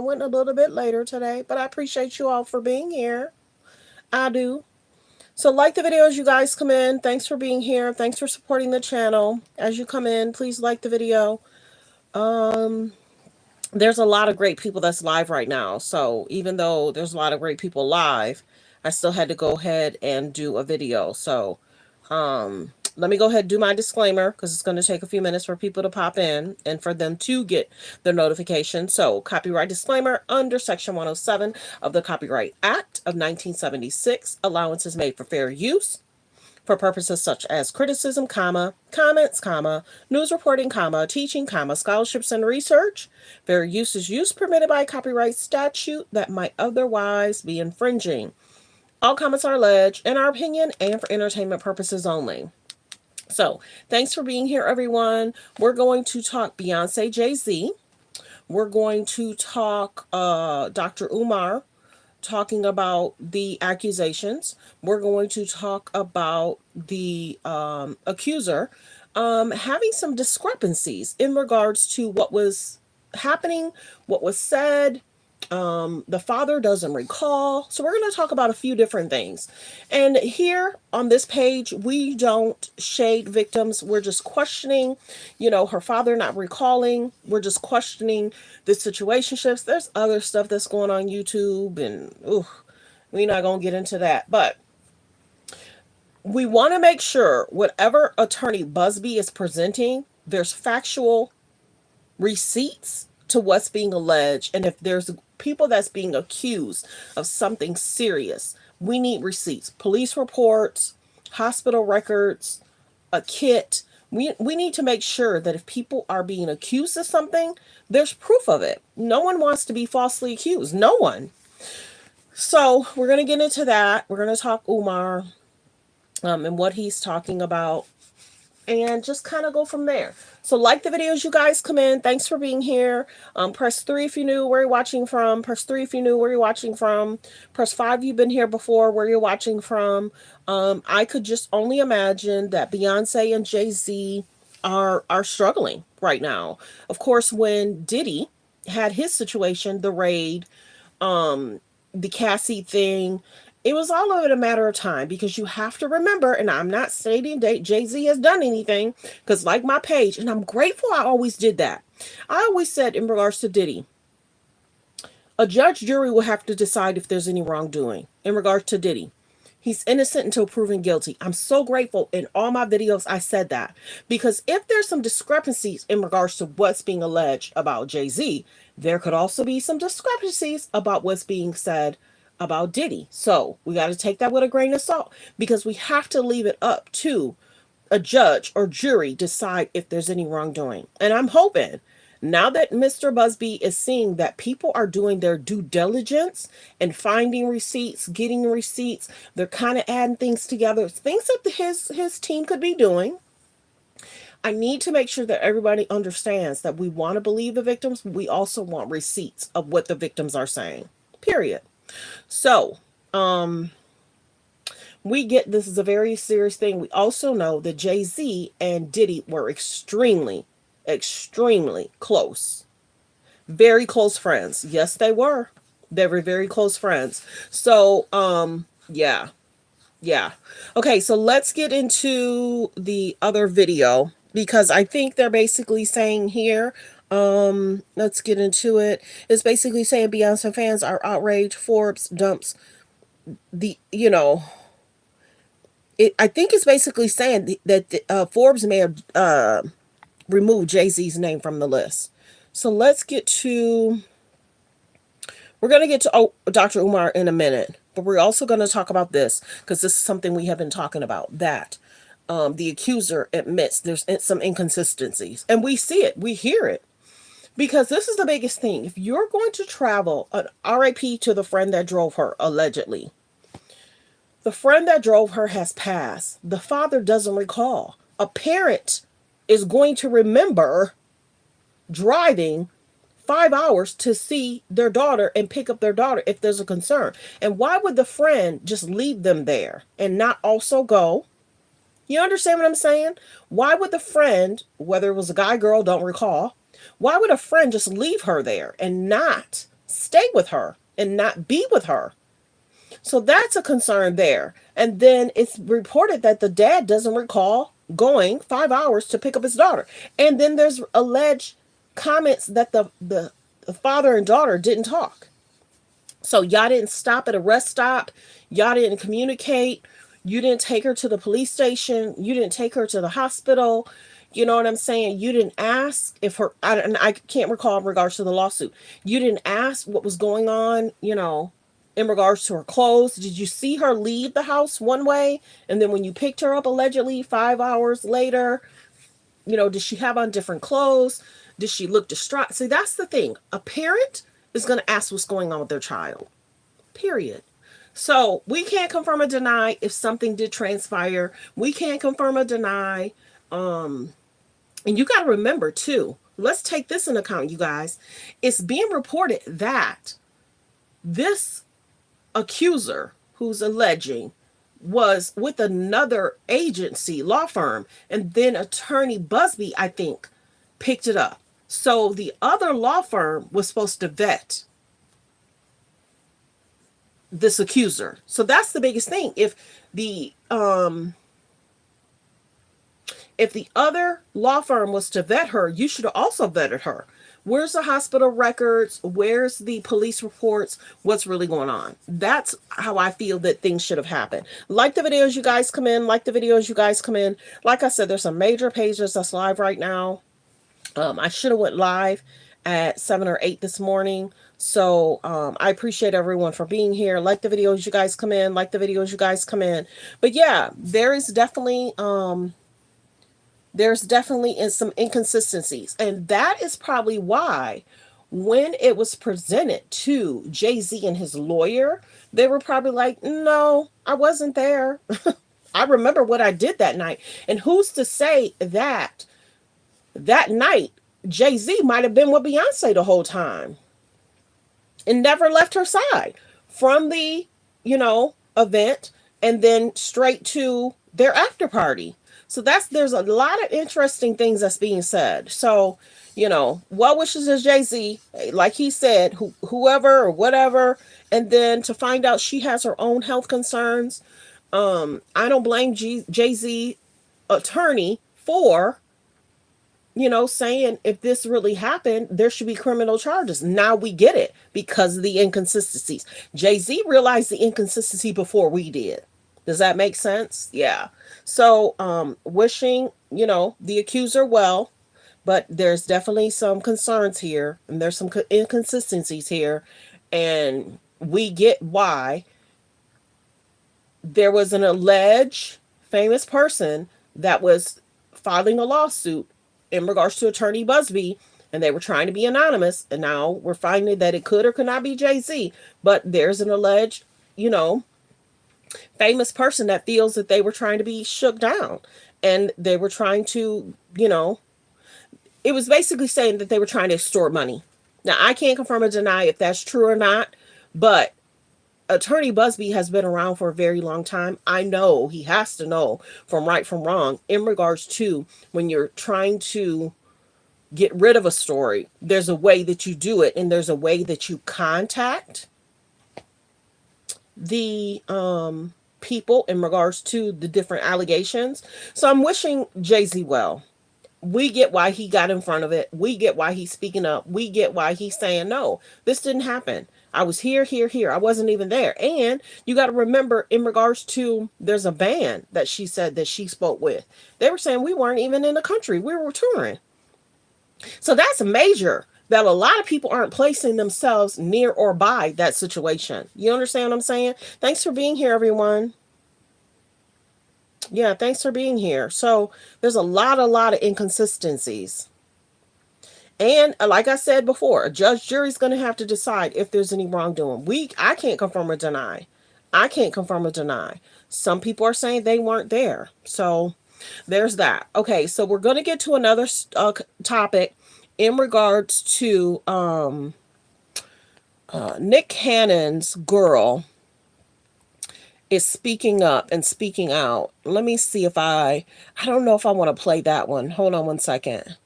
went a little bit later today, but I appreciate you all for being here. I do. So like the video as you guys come in. Thanks for being here. Thanks for supporting the channel. As you come in, please like the video. Um, there's a lot of great people that's live right now. So even though there's a lot of great people live, I still had to go ahead and do a video. So let me go ahead and do my disclaimer because it's going to take a few minutes for people to pop in and for them to get their notification. So copyright disclaimer under section 107 of the Copyright Act of 1976, allowance is made for fair use for purposes such as criticism, comments, news reporting, teaching, scholarships and research. Fair use is use permitted by copyright statute that might otherwise be infringing. All comments are alleged in our opinion and for entertainment purposes only. So, thanks for being here, everyone. We're going to talk Beyonce, Jay-Z. We're going to talk Dr. Umar talking about the accusations. We're going to talk about the accuser having some discrepancies in regards to what was happening, what was said. The father doesn't recall. So we're going to talk about a few different things. And here on this page, we don't shade victims. We're just questioning, her father not recalling. We're just questioning the situationships. There's other stuff that's going on YouTube and we're not going to get into that. But we want to make sure whatever attorney Busby is presenting, there's factual receipts to what's being alleged. And if there's people that's being accused of something serious, we need receipts, police reports, hospital records, a kit. We need to make sure that if people are being accused of something, there's proof of it. No one wants to be falsely accused. No one. So we're going to get into that. We're going to talk Umar and what he's talking about and just kind of go from there. So like the videos, you guys come in. Thanks for being here. Press 3 if you knew where you're watching from. Press 3 if you knew where you're watching from. Press 5 if you've been here before, where you're watching from. I could just only imagine that Beyonce and Jay-Z are struggling right now. Of course, when Diddy had his situation, the raid, the Cassie thing, it was all of it a matter of time, because you have to remember, and I'm not stating that Jay-Z has done anything, because like my page, and I'm grateful I always did that. I always said in regards to Diddy, a judge jury will have to decide if there's any wrongdoing in regards to Diddy. He's innocent until proven guilty. I'm so grateful in all my videos I said that, because if there's some discrepancies in regards to what's being alleged about Jay-Z, there could also be some discrepancies about what's being said about Diddy. So we got to take that with a grain of salt, because we have to leave it up to a judge or jury decide if there's any wrongdoing. And I'm hoping now that Mr. Busby is seeing that people are doing their due diligence and finding receipts, getting receipts, they're kind of adding things together, things that his team could be doing. I need to make sure that everybody understands that we want to believe the victims, but we also want receipts of what the victims are saying. Period. So, we get this is a very serious thing. We also know that Jay-Z and Diddy were extremely, extremely close. Very close friends. Yes, they were. They were very close friends. So, yeah. Okay, so let's get into the other video, because I think they're basically saying here, let's get into it. It's basically saying Beyonce fans are outraged. Forbes dumps the, I think it's basically saying that Forbes may have removed Jay-Z's name from the list. So let's get to, we're going to get to Dr. Umar in a minute, but we're also going to talk about this, because this is something we have been talking about, that the accuser admits there's some inconsistencies, and we see it, we hear it. Because this is the biggest thing. If you're going to travel, an RIP to the friend that drove her, allegedly. The friend that drove her has passed. The father doesn't recall. A parent is going to remember driving 5 hours to see their daughter and pick up their daughter if there's a concern. And why would the friend just leave them there and not also go? You understand what I'm saying? Why would the friend, whether it was a guy, girl, don't recall, why would a friend just leave her there and not stay with her and not be with her. So that's a concern there. And then it's reported that the dad doesn't recall going 5 hours to pick up his daughter. And then there's alleged comments that the father and daughter didn't talk. So y'all didn't stop at a rest stop. Y'all didn't communicate. You didn't take her to the police station. You didn't take her to the hospital. You know what I'm saying? You didn't ask if her, and I can't recall in regards to the lawsuit. You didn't ask what was going on, in regards to her clothes. Did you see her leave the house one way? And then when you picked her up allegedly 5 hours later, did she have on different clothes? Did she look distraught? See, that's the thing. A parent is going to ask what's going on with their child. Period. So we can't confirm or deny if something did transpire. We can't confirm or deny. And you got to remember too, let's take this into account, you guys. It's being reported that this accuser who's alleging was with another agency, law firm, and then attorney Busby, I think, picked it up. So the other law firm was supposed to vet this accuser. So that's the biggest thing. If the other law firm was to vet her, you should have also vetted her. Where's the hospital records? Where's the police reports? What's really going on? That's how I feel that things should have happened. Like the videos you guys come in. Like the videos you guys come in. Like I said, there's some major pages that's live right now. I should have went live at 7 or 8 this morning. So I appreciate everyone for being here. Like the videos you guys come in. Like the videos you guys come in. But yeah, there is definitely some inconsistencies. And that is probably why when it was presented to Jay-Z and his lawyer, they were probably like, no, I wasn't there. I remember what I did that night. And who's to say that night Jay-Z might have been with Beyonce the whole time and never left her side from the, event and then straight to their after party. So there's a lot of interesting things that's being said. So, well wishes to Jay-Z, like he said, whoever or whatever. And then to find out she has her own health concerns. I don't blame Jay-Z attorney for, saying if this really happened, there should be criminal charges. Now we get it because of the inconsistencies. Jay-Z realized the inconsistency before we did. Does that make sense? Yeah. So, wishing, the accuser well, but there's definitely some concerns here and there's some inconsistencies here. And we get why there was an alleged famous person that was filing a lawsuit in regards to attorney Busby, and they were trying to be anonymous. And now we're finding that it could or could not be Jay-Z, but there's an alleged, famous person that feels that they were trying to be shook down and they were trying to, it was basically saying that they were trying to extort money. Now, I can't confirm or deny if that's true or not, but attorney Busby has been around for a very long time. I know he has to know from right from wrong in regards to when you're trying to get rid of a story. There's a way that you do it, and there's a way that you contact the people in regards to the different allegations. So I'm wishing Jay-Z well. We get why he got in front of it. We get why he's speaking up. We get why he's saying, no, this didn't happen. I was here. I wasn't even there. And you got to remember in regards to, there's a band that she said that she spoke with. They were saying we weren't even in the country. We were touring. So that's major, that a lot of people aren't placing themselves near or by that situation. You understand what I'm saying? Thanks for being here, everyone. Yeah, thanks for being here. So there's a lot of inconsistencies. And like I said before, a judge, jury's going to have to decide if there's any wrongdoing. I can't confirm or deny. Some people are saying they weren't there. So there's that. Okay, so we're going to get to another topic in regards to Nick Cannon's girl is speaking up and speaking out. Let me see if I don't know if I want to play that one. Hold on one second.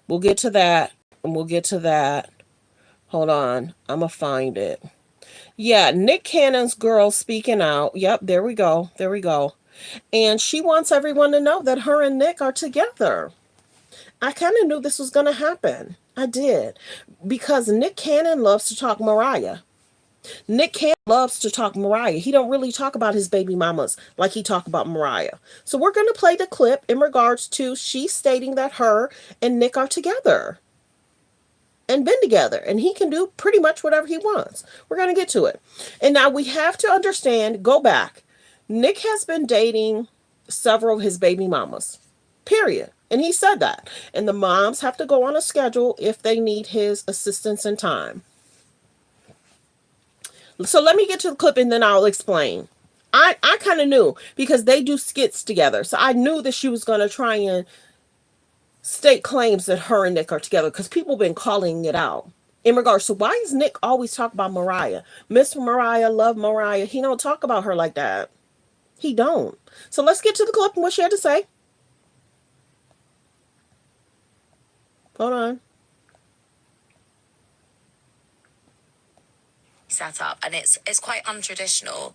We'll get to that, and we'll get to that. Hold on. I'm going to find it. Yeah, Nick Cannon's girl speaking out. Yep, there we go. There we go. And she wants everyone to know that her and Nick are together. I kind of knew this was going to happen. I did. Because Nick Cannon loves to talk Mariah. Nick Cannon loves to talk Mariah. He don't really talk about his baby mamas like he talk about Mariah. So we're going to play the clip in regards to she stating that her and Nick are together and been together, and he can do pretty much whatever he wants. We're going to get to it. And now we have to understand, go back. Nick has been dating several of his baby mamas, period. And he said that. And the moms have to go on a schedule if they need his assistance and time. So let me get to the clip and then I'll explain. I kind of knew because they do skits together. So I knew that she was going to try and state claims that her and Nick are together because people have been calling it out. In regards to why is Nick always talk about Mariah? Miss Mariah, love Mariah. He don't talk about her like that. He don't. So let's get to the clip and what she had to say. Hold on. Set up, and it's quite untraditional.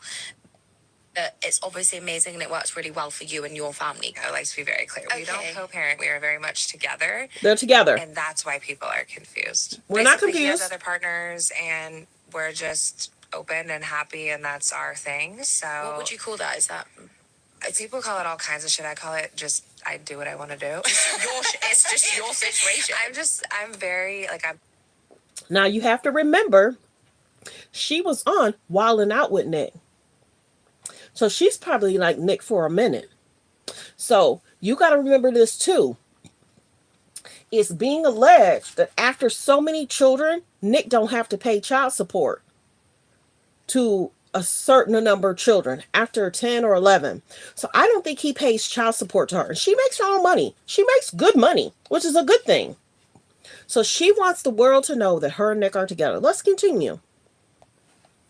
It's obviously amazing and it works really well for you and your family. I like to be very clear. We don't co-parent. We are very much together. They're together. And that's why people are confused. We're not confused. He has other partners and we're just open and happy and that's our thing. So what would you call that? Is that... People call it all kinds of shit. I call it just, I do what I want to do. It's just your situation. I'm very, like, I'm... Now you have to remember, she was on Wildin' Out with Nick. So she's probably like Nick for a minute. So you got to remember this too. It's being alleged that after so many children, Nick don't have to pay child support to a certain number of children after 10 or 11. So I don't think he pays child support to her. And she makes her own money. She makes good money, which is a good thing. So she wants the world to know that her and Nick are together. Let's continue.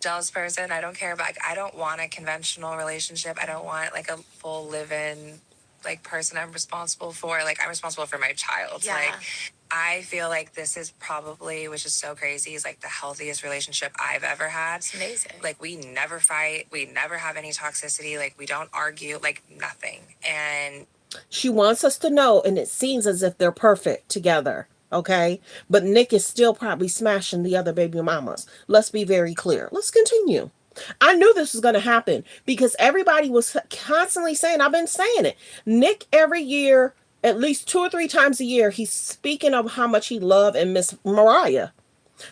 Jealous person. I don't care about, like, I don't want a conventional relationship. I don't want like a full live-in like person I'm responsible for. Like, I'm responsible for my child. Yeah. Like, I feel like this is probably, which is so crazy, is like the healthiest relationship I've ever had. It's amazing. Like, we never fight. We never have any toxicity. Like, we don't argue, like nothing. And she wants us to know, and it seems as if they're perfect together. Okay, but Nick is still probably smashing the other baby mamas. Let's be very clear. Let's continue. I knew this was going to happen because everybody was constantly saying, I've been saying it. Nick every year, at least 2 or 3 times a year, he's speaking of how much he loved and missed Mariah.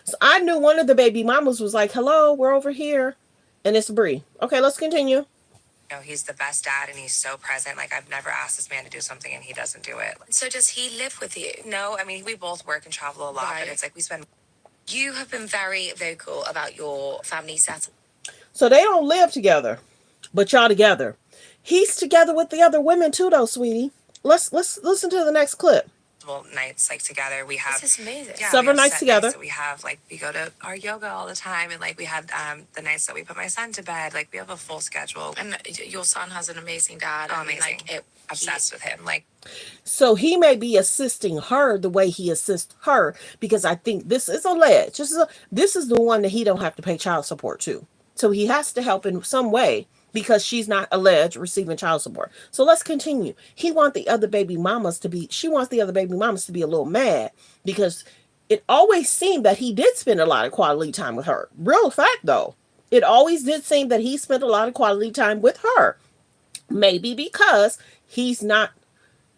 So I knew one of the baby mamas was like, hello, we're over here. And it's Bree. Okay, let's continue. He's the best dad and he's so present. Like, I've never asked this man to do something and he doesn't do it. So does he live with you? No, I mean, we both work and travel a lot, Right. but it's like we spend... You have been very vocal about your family setup. So they don't live together, but y'all together. He's together with the other women too, though, sweetie. Let's listen to the next clip. Nights like together. We have... This is amazing. Yeah, several nights together. Nights we have, like, we go to our yoga all the time, and like we had the nights that we put my son to bed. Like, we have a full schedule. And your son has an amazing dad. Oh, amazing. Like, obsessed with him. Like, so he may be assisting her the way he assists her, because I think this is alleged. This is the one that he don't have to pay child support to. So he has to help in some way because she's not alleged receiving child support. So let's continue. She wants the other baby mamas to be a little mad because it always seemed that he did spend a lot of quality time with her. Real fact though. It always did seem that he spent a lot of quality time with her. Maybe because he's not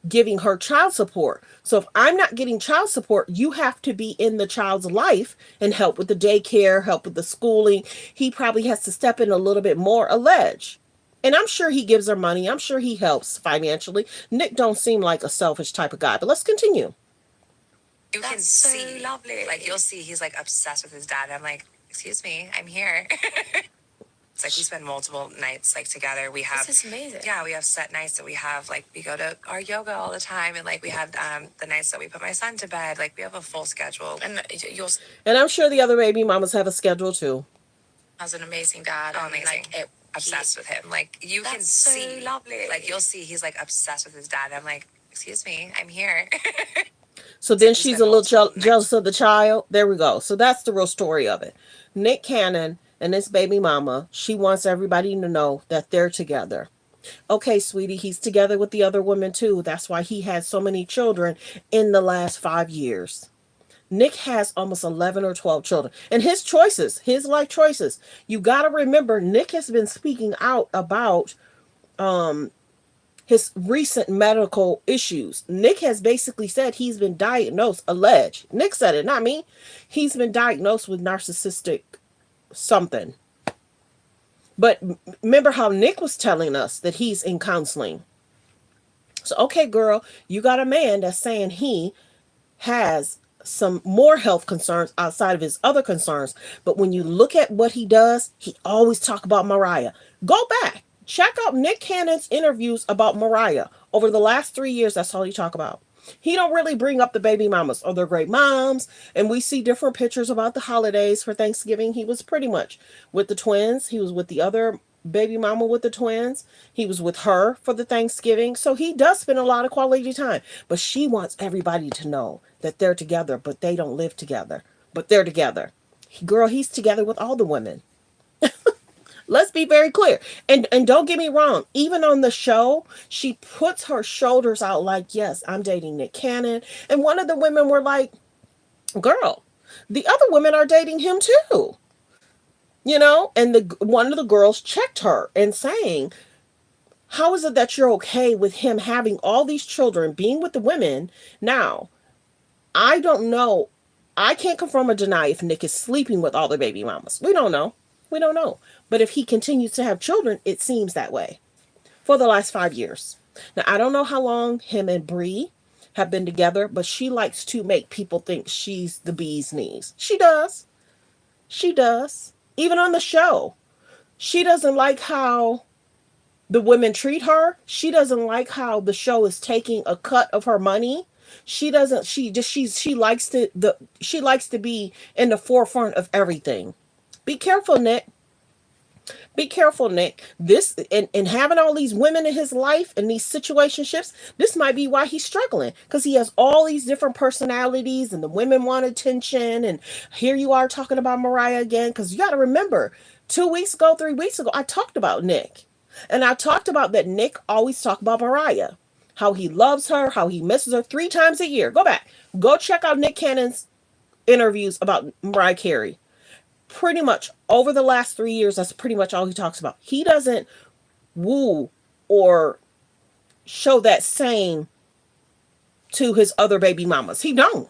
giving her child support. So if I'm not getting child support, you have to be in the child's life and help with the daycare, help with the schooling. He probably has to step in a little bit more, alleged. And I'm sure he gives her money. I'm sure he helps financially. Nick don't seem like a selfish type of guy, but let's continue. You can see, lovely. Like, you'll see he's like obsessed with his dad. I'm like, excuse me, I'm here. It's like we spend multiple nights like together. We have... This is amazing. Yeah, we have set nights that we have, like, we go to our yoga all the time, and like we have the nights that we put my son to bed. Like, we have a full schedule. And I'm sure the other baby mamas have a schedule too. Has an amazing dad. Oh, amazing. Like, obsessed with him. Like, you can see, lovely. Like, you'll see he's like obsessed with his dad. I'm like, excuse me, I'm here. So So then he's she's been a little multiple nights. jealous of the child. There we go. So that's the real story of it. Nick Cannon and this baby mama, she wants everybody to know that they're together. Okay, sweetie, he's together with the other women too. That's why he had so many children in the last 5 years. Nick has almost 11 or 12 children. And his choices, his life choices, you got to remember, Nick has been speaking out about his recent medical issues. Nick has basically said he's been diagnosed, alleged. Nick said it, not me. He's been diagnosed with narcissistic something. But remember how Nick was telling us that he's in counseling. So, okay, girl, you got a man that's saying he has some more health concerns outside of his other concerns. But when you look at what he does, he always talk about Mariah. Go back. Check out Nick Cannon's interviews about Mariah. Over the last 3 years, that's all he talk about. He don't really bring up the baby mamas or their great moms. And we see different pictures about the holidays for Thanksgiving. He was pretty much with the twins. He was with the other baby mama with the twins. He was with her for the Thanksgiving. So he does spend a lot of quality time. But she wants everybody to know that they're together, but they don't live together. But they're together. Girl, he's together with all the women. Let's be very clear. And don't get me wrong, even on the show, she puts her shoulders out like, yes, I'm dating Nick Cannon. And one of the women were like, girl, the other women are dating him too. You know, and the one of the girls checked her and saying, how is it that you're okay with him having all these children, being with the women? Now, I don't know. I can't confirm or deny if Nick is sleeping with all the baby mamas. We don't know. We don't know. But if he continues to have children, it seems that way for the last 5 years. Now, I don't know how long him and Bree have been together, but she likes to make people think she's the bee's knees. She does. She does. Even on the show. She doesn't like how the women treat her. She doesn't like how the show is taking a cut of her money. She doesn't she likes to be in the forefront of everything. Be careful, Nick. Be careful, Nick. This and having all these women in his life and these situationships, this might be why he's struggling. Because he has all these different personalities and the women want attention. And here you are talking about Mariah again. Because you gotta remember, 2 weeks ago, 3 weeks ago, I talked about Nick. And I talked about that Nick always talked about Mariah. How he loves her, how he misses her 3 times a year. Go back. Go check out Nick Cannon's interviews about Mariah Carey. Pretty much over the last 3 years, that's pretty much all he talks about. He doesn't woo or show that same to his other baby mamas. He don't.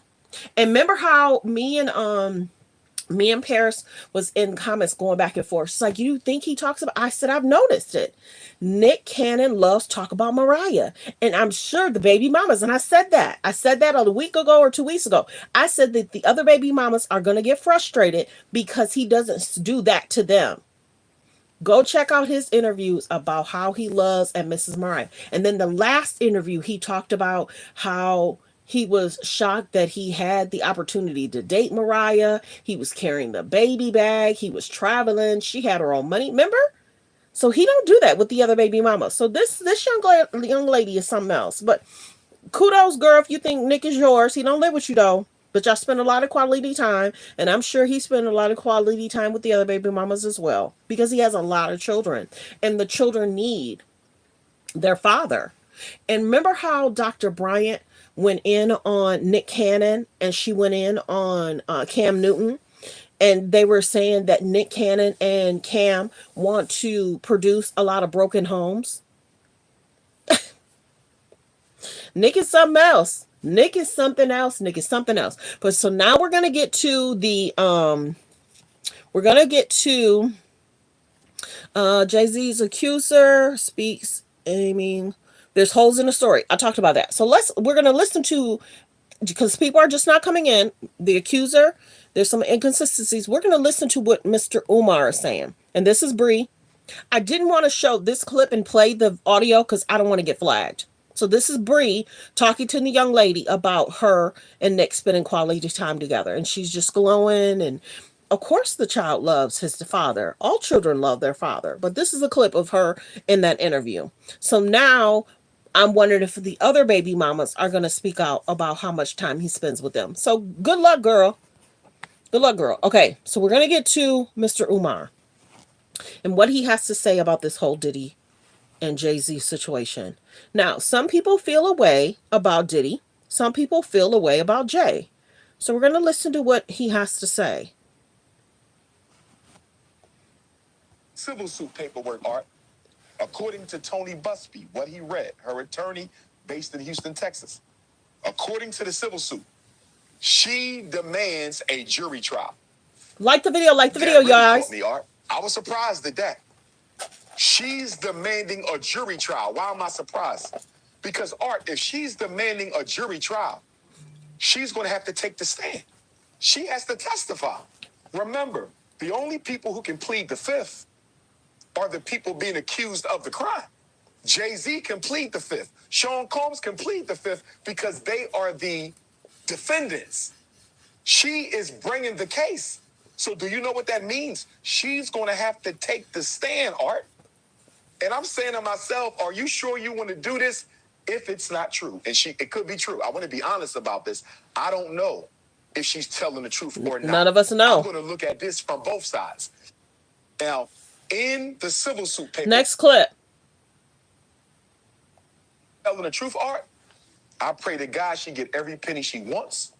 And remember how me and Paris was in comments going back and forth. She's like, you think he talks about? I said, I've noticed it. Nick Cannon loves talk about Mariah, and I'm sure the baby mamas. And I said that. I said that a week ago or 2 weeks ago. I said that the other baby mamas are going to get frustrated because he doesn't do that to them. Go check out his interviews about how he loves and misses Mariah. And then the last interview, he talked about how he was shocked that he had the opportunity to date Mariah. He was carrying the baby bag. He was traveling. She had her own money. Remember? So he don't do that with the other baby mama. So this young lady is something else. But kudos, girl, if you think Nick is yours. He don't live with you though. But y'all spend a lot of quality time, and I'm sure he spent a lot of quality time with the other baby mamas as well, because he has a lot of children, and the children need their father. And remember how Dr. Bryant went in on Nick Cannon, and she went in on Cam Newton, and they were saying that Nick Cannon and Cam want to produce a lot of broken homes. Nick is something else. Nick is something else. Nick is something else. But so now we're gonna get to the we're gonna get to Jay-Z's accuser speaks aiming. There's holes in the story. I talked about that. So we're gonna listen to, because people are just not coming in. The accuser. There's some inconsistencies. We're gonna listen to what Mr. Umar is saying. And this is Bree. I didn't want to show this clip and play the audio because I don't want to get flagged. So this is Bree talking to the young lady about her and Nick spending quality time together. And she's just glowing. And of course the child loves his father. All children love their father. But this is a clip of her in that interview. So now I'm wondering if the other baby mamas are going to speak out about how much time he spends with them. So good luck, girl. Good luck, girl. Okay, so we're going to get to Mr. Umar and what he has to say about this whole Diddy and Jay-Z situation. Now, some people feel a way about Diddy. Some people feel a way about Jay. So we're going to listen to what he has to say. Civil suit paperwork, Art. According to Tony Busby, what he read, her attorney based in Houston, Texas. According to the civil suit, she demands a jury trial. Like the video, Really guys. caught me, Art. I was surprised at that. She's demanding a jury trial. Why am I surprised? Because, Art, if she's demanding a jury trial, she's going to have to take the stand. She has to testify. Remember, the only people who can plead the fifth are the people being accused of the crime. Jay-Z can plead the fifth. Sean Combs can plead the fifth because they are the defendants. She is bringing the case. So do you know what that means? She's going to have to take the stand, Art. And I'm saying to myself, are you sure you want to do this if it's not true? And it could be true. I want to be honest about this. I don't know if she's telling the truth or not. None of us know. I'm going to look at this from both sides. Now, in the civil suit paper. Next clip. Telling the truth, Art. I pray to God she get every penny she wants.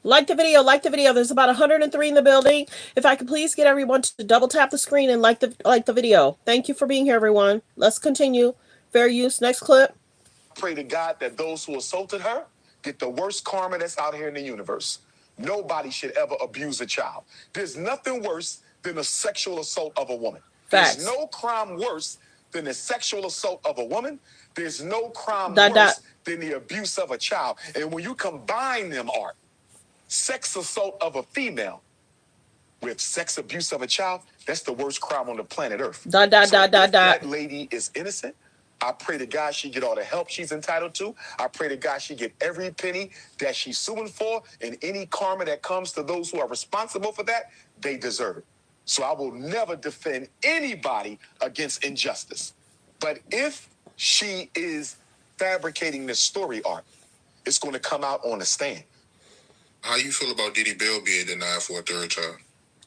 Like the video, like the video. There's about 103 in the building. If I could please get everyone to double tap the screen and like the video. Thank you for being here, everyone. Let's continue. Fair use. Next clip. Pray to God that those who assaulted her get the worst karma that's out here in the universe. Nobody should ever abuse a child. There's nothing worse than a sexual assault of a woman. Facts. There's no crime worse than the sexual assault of a woman. There's no crime worse than the abuse of a child. And when you combine them, Art, sex assault of a female with sex abuse of a child, that's the worst crime on the planet Earth. That lady is innocent. I pray to God she get all the help she's entitled to. I pray to God she get every penny that she's suing for, and any karma that comes to those who are responsible for that, they deserve it. So I will never defend anybody against injustice. But if she is fabricating this story, Art, it's going to come out on the stand. How you feel about Diddy bail being denied for a third child?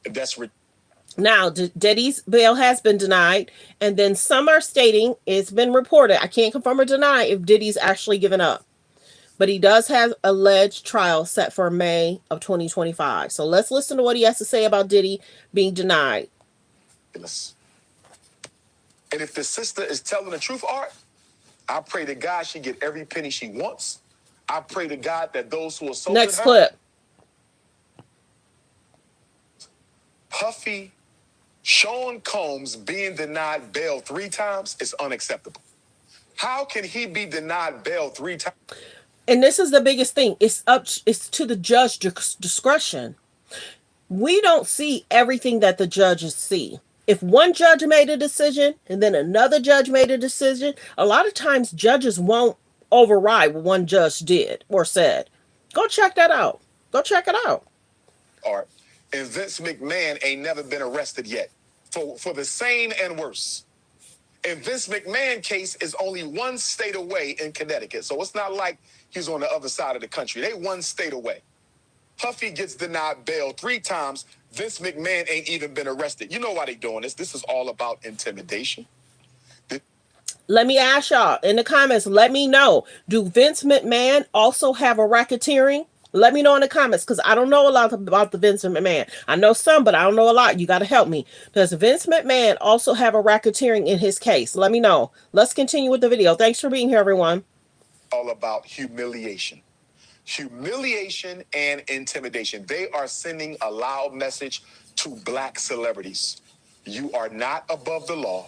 That's now, Diddy's bail has been denied, and then some are stating it's been reported. I can't confirm or deny if Diddy's actually given up, but he does have alleged trial set for May of 2025. So let's listen to what he has to say about Diddy being denied. And if the sister is telling the truth, Art, I pray to God she get every penny she wants. I pray to God that those who assaulted her. Next clip. Puffy, Sean Combs being denied bail 3 times is unacceptable. How can he be denied bail 3 times? And this is the biggest thing. It's to the judge discretion. We don't see everything that the judges see. If one judge made a decision and then another judge made a decision, a lot of times judges won't override what one judge did or said. Go check that out. Go check it out. Art. And Vince McMahon ain't never been arrested yet for the same and worse. And Vince McMahon case is only 1 state away in Connecticut. So it's not like he's on the other side of the country. They 1 state away. Puffy gets denied bail 3 times. Vince McMahon ain't even been arrested. You know why they doing this. This is all about intimidation. Let me ask y'all in the comments, let me know. Do Vince McMahon also have a racketeering? Let me know in the comments, because I don't know a lot about the Vince McMahon. I know some, but I don't know a lot. You got to help me. Does Vince McMahon also have a racketeering in his case? Let me know. Let's continue with the video. Thanks for being here, everyone. All about humiliation. Humiliation and intimidation. They are sending a loud message to black celebrities. You are not above the law.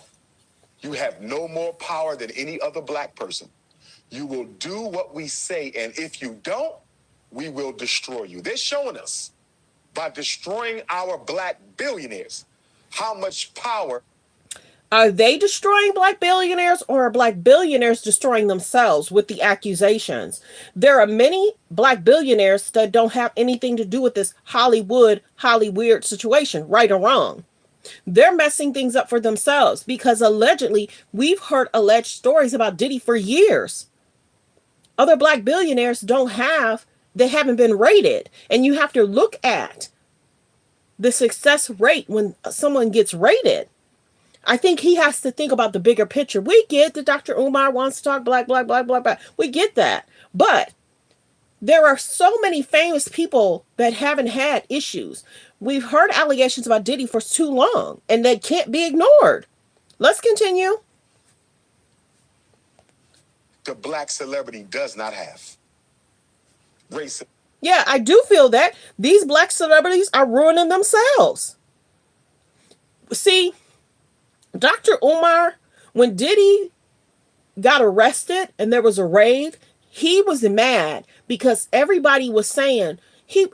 You have no more power than any other black person. You will do what we say, and if you don't, we will destroy you. They're showing us by destroying our black billionaires how much power. Are they destroying black billionaires, or are black billionaires destroying themselves with the accusations? There are many black billionaires that don't have anything to do with this Hollywood situation, right or wrong. They're messing things up for themselves because allegedly we've heard alleged stories about Diddy for years. Other black billionaires they haven't been rated. And you have to look at the success rate when someone gets rated. I think he has to think about the bigger picture. We get that Dr. Umar wants to talk black, black, black, black, black. We get that. But there are so many famous people that haven't had issues. We've heard allegations about Diddy for too long, and they can't be ignored. Let's continue. The black celebrity does not have. Racism. Yeah, I do feel that these black celebrities are ruining themselves. See, Dr. Umar, when Diddy got arrested and there was a raid, he was mad because everybody was saying,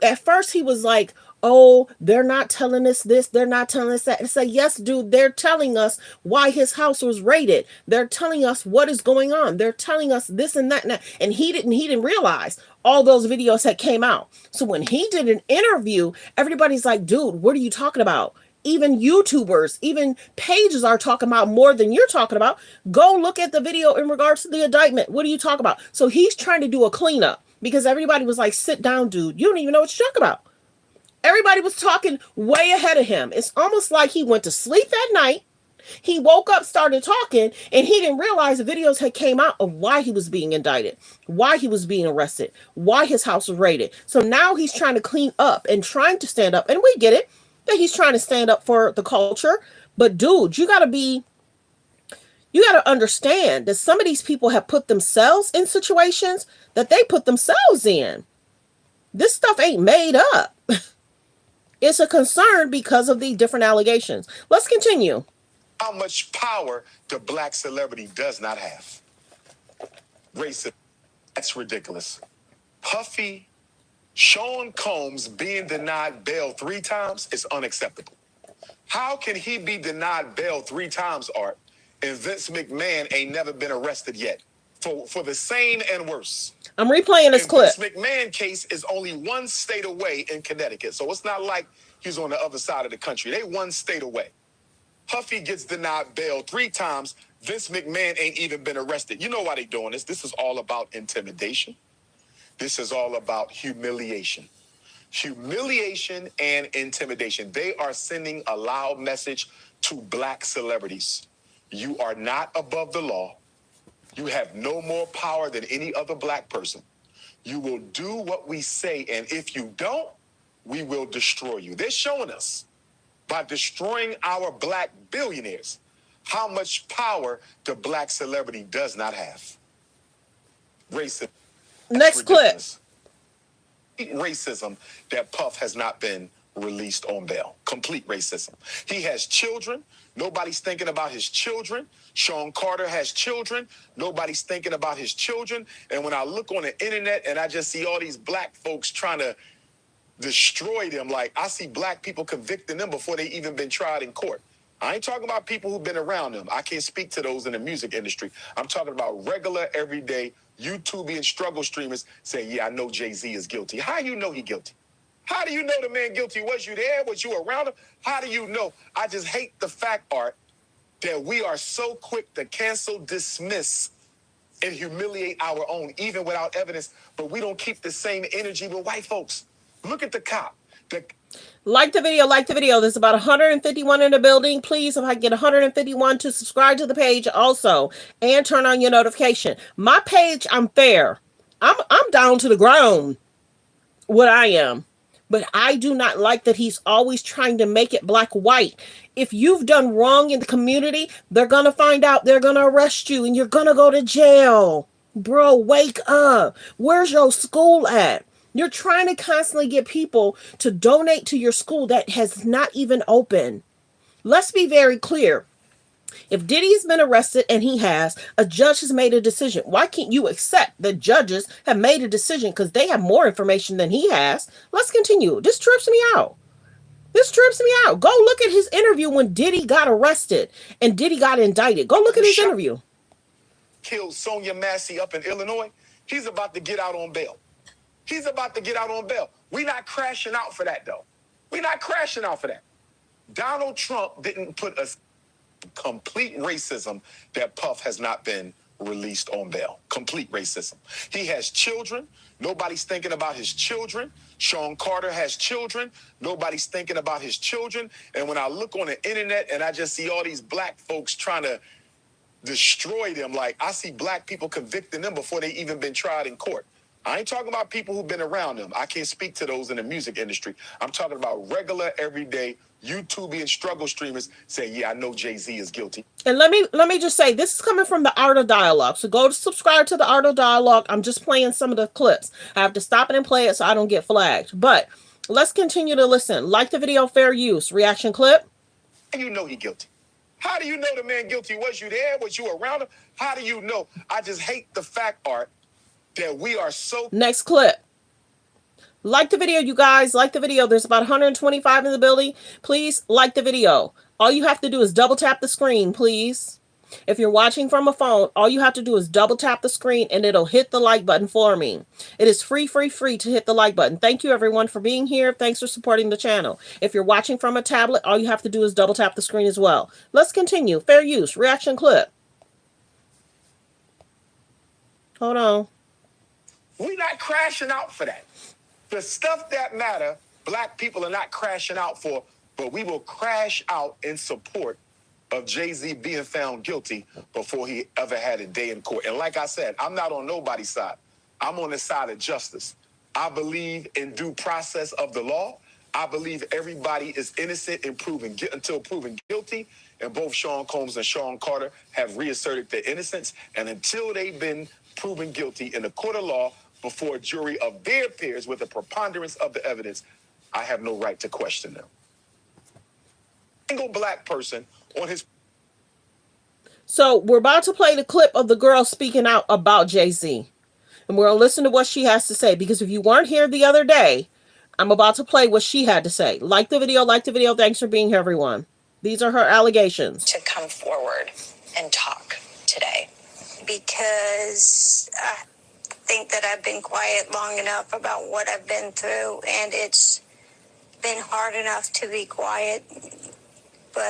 at first he was like, oh, they're not telling us this, they're not telling us that. And say, yes, dude, they're telling us why his house was raided. They're telling us what is going on. They're telling us this and that. And he didn't realize all those videos had came out. So when he did an interview, everybody's like, dude, what are you talking about? Even YouTubers, even pages are talking about more than you're talking about. Go look at the video in regards to the indictment. What are you talking about? So he's trying to do a cleanup because everybody was like, sit down, dude. You don't even know what you're talking about. Everybody was talking way ahead of him. It's almost like he went to sleep that night. He woke up, started talking, and he didn't realize the videos had came out of why he was being indicted, why he was being arrested, why his house was raided. So now he's trying to clean up and trying to stand up. And we get it that he's trying to stand up for the culture. But dude, you got to understand that some of these people have put themselves in situations that they put themselves in. This stuff ain't made up. It's a concern because of the different allegations. Let's continue. How much power the black celebrity does not have. Racism. That's ridiculous. Puffy, Sean Combs being denied bail 3 times is unacceptable. How can he be denied bail 3 times, Art, and Vince McMahon ain't never been arrested yet for the same and worse? I'm replaying this clip. Vince McMahon case is only 1 state away in Connecticut, so it's not like he's on the other side of the country. They 1 state away. Puffy gets denied bail 3 times. Vince McMahon ain't even been arrested. You know why they doing this? This is all about intimidation. This is all about humiliation. Humiliation and intimidation. They are sending a loud message to black celebrities. You are not above the law. You have no more power than any other black person. You will do what we say, and if you don't, we will destroy you. They're showing us by destroying our black billionaires how much power the black celebrity does not have. Racism. Next clip. Racism that Puff has not been released on bail. Complete racism. He has children. Nobody's thinking about his children. Sean Carter has children. Nobody's thinking about his children. And when I look on the internet and I just see all these black folks trying to destroy them, like I see black people convicting them before they even been tried in court. I ain't talking about people who've been around them. I can't speak to those in the music industry. I'm talking about regular, everyday YouTubian struggle streamers saying, yeah, I know Jay-Z is guilty. How you know he guilty? How do you know the man guilty? Was you there? Was you around him? How do you know? I just hate the fact, Art, that we are so quick to cancel, dismiss, and humiliate our own, even without evidence, but we don't keep the same energy with white folks. Look at the cop. Like the video. There's about 151 in the building. Please, if I get 151 to subscribe to the page also and turn on your notification. My page, I'm fair. I'm down to the ground. What I am. But I do not like that he's always trying to make it black white. If you've done wrong in the community, they're going to find out. They're going to arrest you and you're going to go to jail. Bro, wake up. Where's your school at? You're trying to constantly get people to donate to your school that has not even opened. Let's be very clear. If Diddy's been arrested, and he has, a judge has made a decision. Why can't you accept that judges have made a decision because they have more information than he has? Let's continue. This trips me out. Go look at his interview when Diddy got arrested and Diddy got indicted. Go look at his interview. Killed Sonia Massey up in Illinois. He's about to get out on bail. We're not crashing out for that, though. Donald Trump didn't put us complete racism that Puff has not been released on bail. Complete racism. He has children. Nobody's thinking about his children. Sean Carter has children. Nobody's thinking about his children. And when I look on the internet and I just see all these black folks trying to destroy them, like I see black people convicting them before they even been tried in court. I ain't talking about people who've been around them. I can't speak to those in the music industry. I'm talking about regular, everyday YouTubian struggle streamers saying, yeah, I know Jay-Z is guilty. And let me just say, this is coming from the Art of Dialogue. So go to subscribe to the Art of Dialogue. I'm just playing some of the clips. I have to stop it and play it so I don't get flagged. But let's continue to listen. Like the video, fair use. Reaction clip. How do you know he guilty? How do you know the man guilty? Was you there? Was you around him? How do you know? I just hate the fact, Art, that we are so... Next clip. Like the video, you guys. Like the video. There's about 125 in the building. Please like the video. All you have to do is double tap the screen, please. If you're watching from a phone, all you have to do is double tap the screen and it'll hit the like button for me. It is free to hit the like button. Thank you, everyone, for being here. Thanks for supporting the channel. If you're watching from a tablet, all you have to do is double tap the screen as well. Let's continue. Fair use. Reaction clip. Hold on. We're not crashing out for that. The stuff that matter, black people are not crashing out for, but we will crash out in support of Jay-Z being found guilty before he ever had a day in court. And like I said, I'm not on nobody's side. I'm on the side of justice. I believe in due process of the law. I believe everybody is innocent until proven guilty. And both Sean Combs and Sean Carter have reasserted their innocence. And until they've been proven guilty in the court of law before a jury of their peers with a preponderance of the evidence, I have no right to question them. Single black person on his... So we're about to play the clip of the girl speaking out about Jay-Z. And we're going to listen to what she has to say. Because if you weren't here the other day, I'm about to play what she had to say. Like the video, like the video. Thanks for being here, everyone. These are her allegations. To come forward and talk today. Because I think that I've been quiet long enough about what I've been through. And it's been hard enough to be quiet. But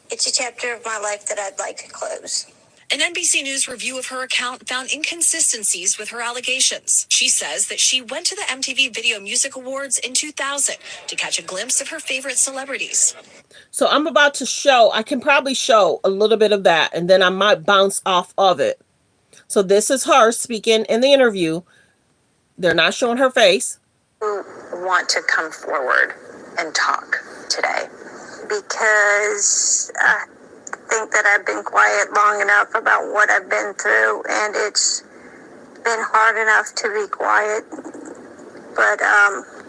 it's a chapter of my life that I'd like to close. An NBC News review of her account found inconsistencies with her allegations. She says that she went to the MTV Video Music Awards in 2000 to catch a glimpse of her favorite celebrities. So I'm about to show, I can probably show a little bit of that, and then I might bounce off of it. So this is her speaking in the interview. They're not showing her face. Who want to come forward and talk today. Because I think that I've been quiet long enough about what I've been through, and it's been hard enough to be quiet. But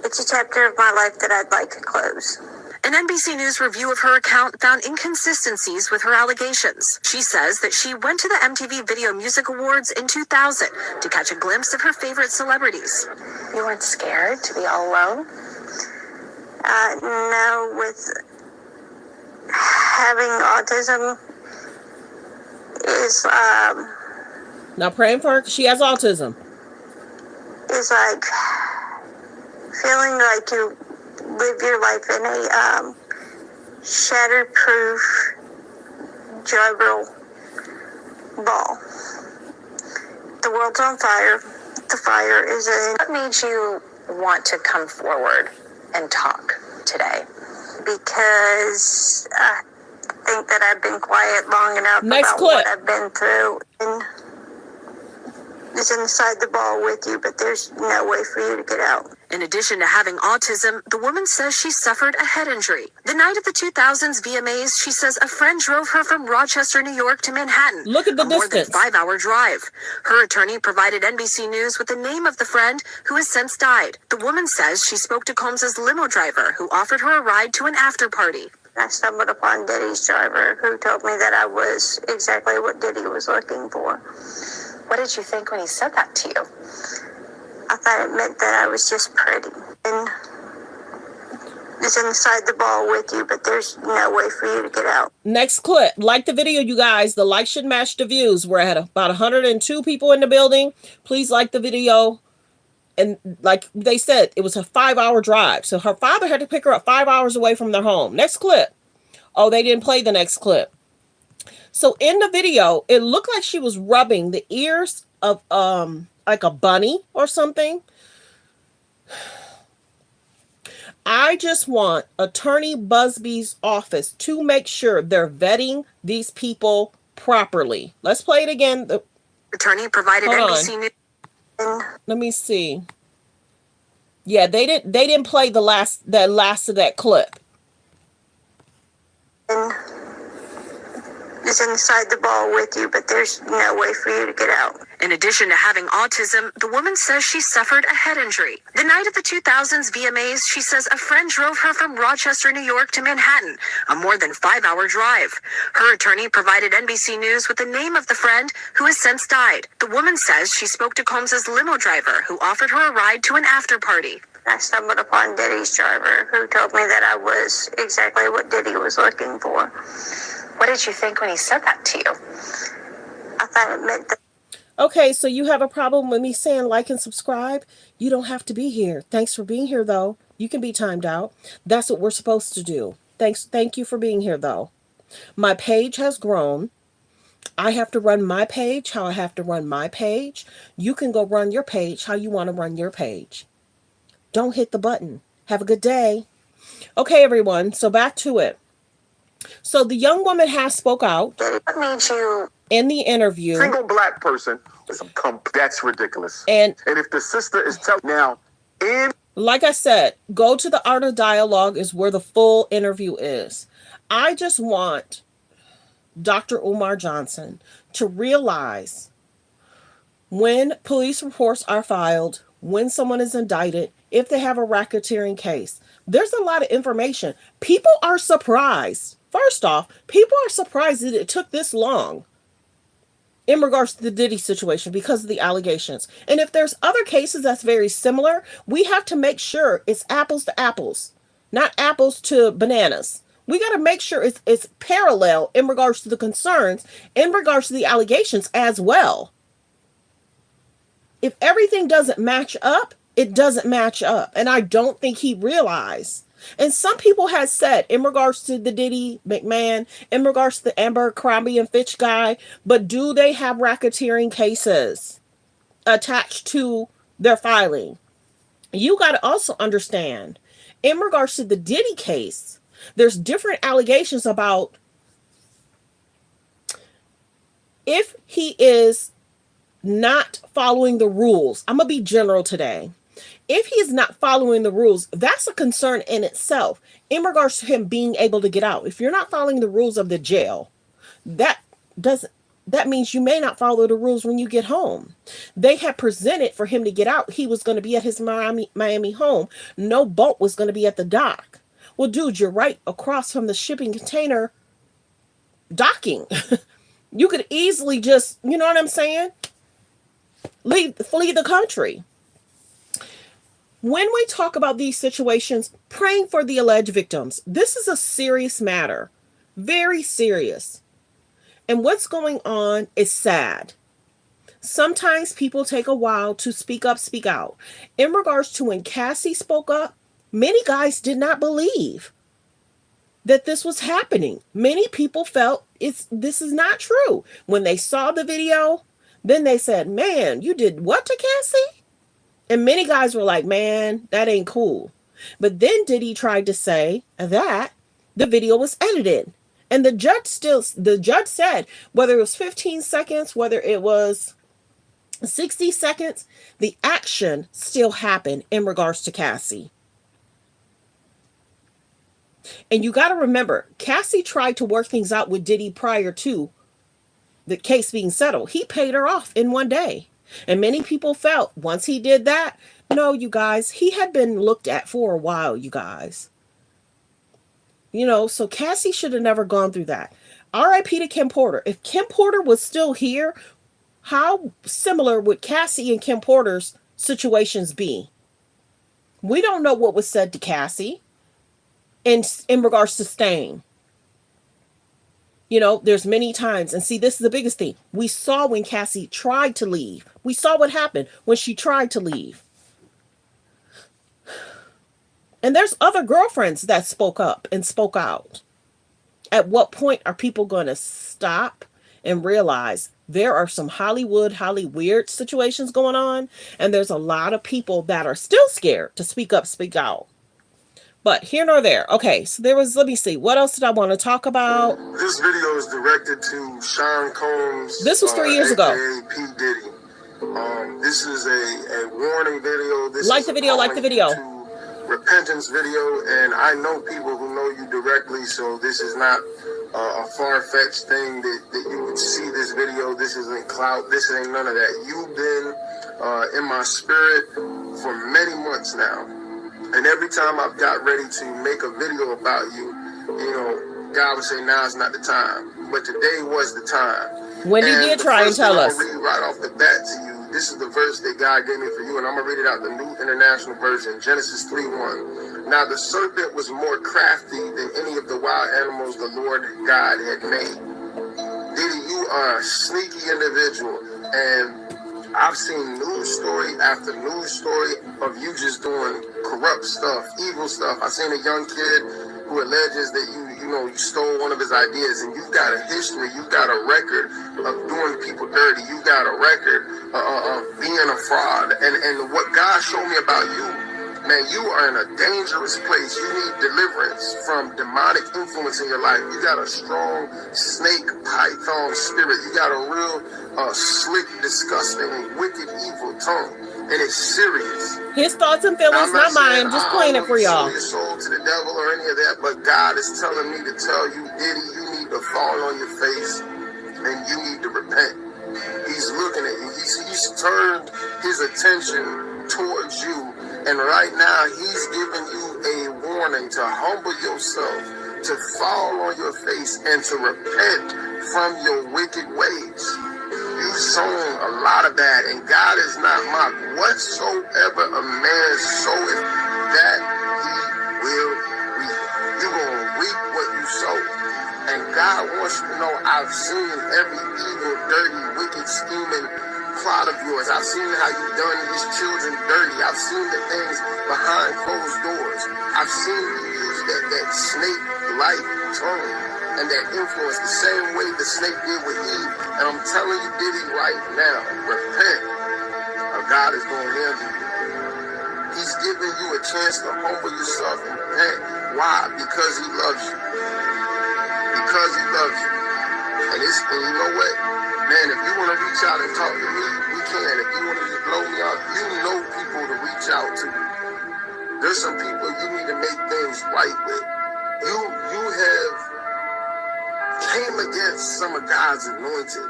it's a chapter of my life that I'd like to close. An NBC News review of her account found inconsistencies with her allegations. She says that she went to the MTV Video Music Awards in 2000 to catch a glimpse of her favorite celebrities. You weren't scared to be all alone? No, with having autism is Now praying for her, 'cause she has autism. is like feeling like you live your life in a shatterproof juggle ball. The world's on fire. The fire is in. What made you want to come forward and talk today? Because I think that I've been quiet long enough Next about clip. what I've been through. And it's inside the ball with you, but there's no way for you to get out. In addition to having autism, the woman says she suffered a head injury. The night of the 2000s VMAs, she says a friend drove her from Rochester, New York to Manhattan. Look at the a more than distance. 5-hour drive. Her attorney provided NBC News with the name of the friend who has since died. The woman says she spoke to Combs's limo driver who offered her a ride to an after party. I stumbled upon Diddy's driver, who told me that I was exactly what Diddy was looking for. What did you think when he said that to you? I thought it meant that I was just pretty. And it's inside the ball with you, but there's no way for you to get out. Next clip. Like the video, you guys. The like should match the views. We're at about 102 people in the building. Please like the video. And like they said, it was a 5-hour drive. So her father had to pick her up 5 hours away from their home. Next clip. Oh, they didn't play the next clip. So in the video, it looked like she was rubbing the ears of like a bunny or something. I just want Attorney Busby's office to make sure they're vetting these people properly. Let's play it again. The attorney provided NBC News. Let me see. Yeah, they didn't play the last of that clip. Is inside the ball with you, but there's no way for you to get out. In addition to having autism, the woman says she suffered a head injury. The night of the 2000s VMAs, she says a friend drove her from Rochester, New York to Manhattan, a more than 5-hour drive. Her attorney provided NBC News with the name of the friend who has since died. The woman says she spoke to Combs's limo driver who offered her a ride to an after party. I stumbled upon Diddy's driver, who told me that I was exactly what Diddy was looking for. What did you think when he said that to you? I thought it meant that. Okay, so you have a problem with me saying like and subscribe? You don't have to be here. Thanks for being here, though. You can be timed out. That's what we're supposed to do. Thank you for being here, though. My page has grown. I have to run my page how I have to run my page. You can go run your page how you want to run your page. Don't hit the button. Have a good day. Okay, everyone. So back to it. So the young woman has spoke out. What made you in the interview? Single black person. That's ridiculous. And if the sister is telling now, like I said, go to the Art of Dialogue is where the full interview is. I just want Dr. Umar Johnson to realize when police reports are filed, when someone is indicted, if they have a racketeering case, there's a lot of information. People are surprised. First off, people are surprised that it took this long in regards to the Diddy situation because of the allegations. And if there's other cases that's very similar, we have to make sure it's apples to apples, not apples to bananas. We got to make sure it's parallel in regards to the concerns, in regards to the allegations as well. If everything doesn't match up, it doesn't match up. And I don't think he realized. And some people had said in regards to the Diddy McMahon, in regards to the Amber Crombie and Fitch guy, but do they have racketeering cases attached to their filing? You got to also understand, in regards to the Diddy case, there's different allegations about if he is not following the rules. I'm going to be general today. If he is not following the rules, that's a concern in itself in regards to him being able to get out. If you're not following the rules of the jail, that means you may not follow the rules when you get home. They had presented for him to get out. He was going to be at his Miami home. No boat was going to be at the dock. Well, dude, you're right across from the shipping container docking. You could easily just, you know what I'm saying? Flee the country. When we talk about these situations, praying for the alleged victims, this is a serious matter, very serious. And what's going on is sad. Sometimes people take a while to speak up, speak out. In regards to when Cassie spoke up, many guys did not believe that this was happening. Many people felt this is not true. When they saw the video, then they said, man, you did what to Cassie? And many guys were like, man, that ain't cool. But then Diddy tried to say that the video was edited. And the judge said, whether it was 15 seconds, whether it was 60 seconds, the action still happened in regards to Cassie. And you got to remember, Cassie tried to work things out with Diddy prior to the case being settled. He paid her off in one day. And many people felt once he did that, no, you guys, he had been looked at for a while, you guys. You know, so Cassie should have never gone through that. R.I.P. to Kim Porter. If Kim Porter was still here, how similar would Cassie and Kim Porter's situations be? We don't know what was said to Cassie in regards to staying. You know, there's many times, and see, this is the biggest thing. We saw when Cassie tried to leave. We saw what happened when she tried to leave. And there's other girlfriends that spoke up and spoke out. At what point are people going to stop and realize there are some Holly weird situations going on, and there's a lot of people that are still scared to speak up, speak out. But here nor there. Okay, so there was, let me see, what else did I want to talk about? This video is directed to Sean Combs. This was 3 years ago. AKA Pete Diddy. This is a warning video. This like is the video, like the video. Repentance video, and I know people who know you directly, so this is not a far-fetched thing that you would see this video. This isn't clout. This ain't none of that. You've been in my spirit for many months now. And every time I've got ready to make a video about you, you know, God would say, now's not the time. But today was the time. Wendy did try and tell us. I'm going to read right off the bat to you. This is the verse that God gave me for you, and I'm going to read it out the New International Version, Genesis 3:1. Now the serpent was more crafty than any of the wild animals the Lord God had made. Diddy, you are a sneaky individual, and I've seen news story after news story of you just doing corrupt stuff, evil stuff. I've seen a young kid who alleges that you stole one of his ideas, and you've got a history, you've got a record of doing people dirty, you've got a record of being a fraud. And what God showed me about you, man, you are in a dangerous place. You need deliverance from demonic influence in your life. You got a strong snake python spirit. You got a real slick, disgusting, and wicked, evil tongue. And it's serious. His thoughts and feelings, not mine. Just playing it for y'all. Your soul to the devil or any of that, but God is telling me to tell you, Diddy, you need to fall on your face and you need to repent. He's looking at you. He's turned his attention towards you. And right now, he's giving you a warning to humble yourself, to fall on your face, and to repent from your wicked ways. You've sown a lot of that, and God is not mocked. Whatsoever a man soweth, that he will reap. You're going to reap what you sow. And God wants you to know, I've seen every evil, dirty, wicked, scheming plot of yours. I've seen how you've done these children dirty. I've seen the things behind closed doors. I've seen you use that snake-like tongue and that influence the same way the snake did with Eve. And I'm telling you, Diddy, right now, repent, or God is going to handle you. He's giving you a chance to humble yourself and repent. Why? Because he loves you. Because he loves you. And you know what? Man, if you want to reach out and talk to me, we can. If you want to blow me out, you know people to reach out to. There's some people you need to make things right with. You have came against some of God's anointed.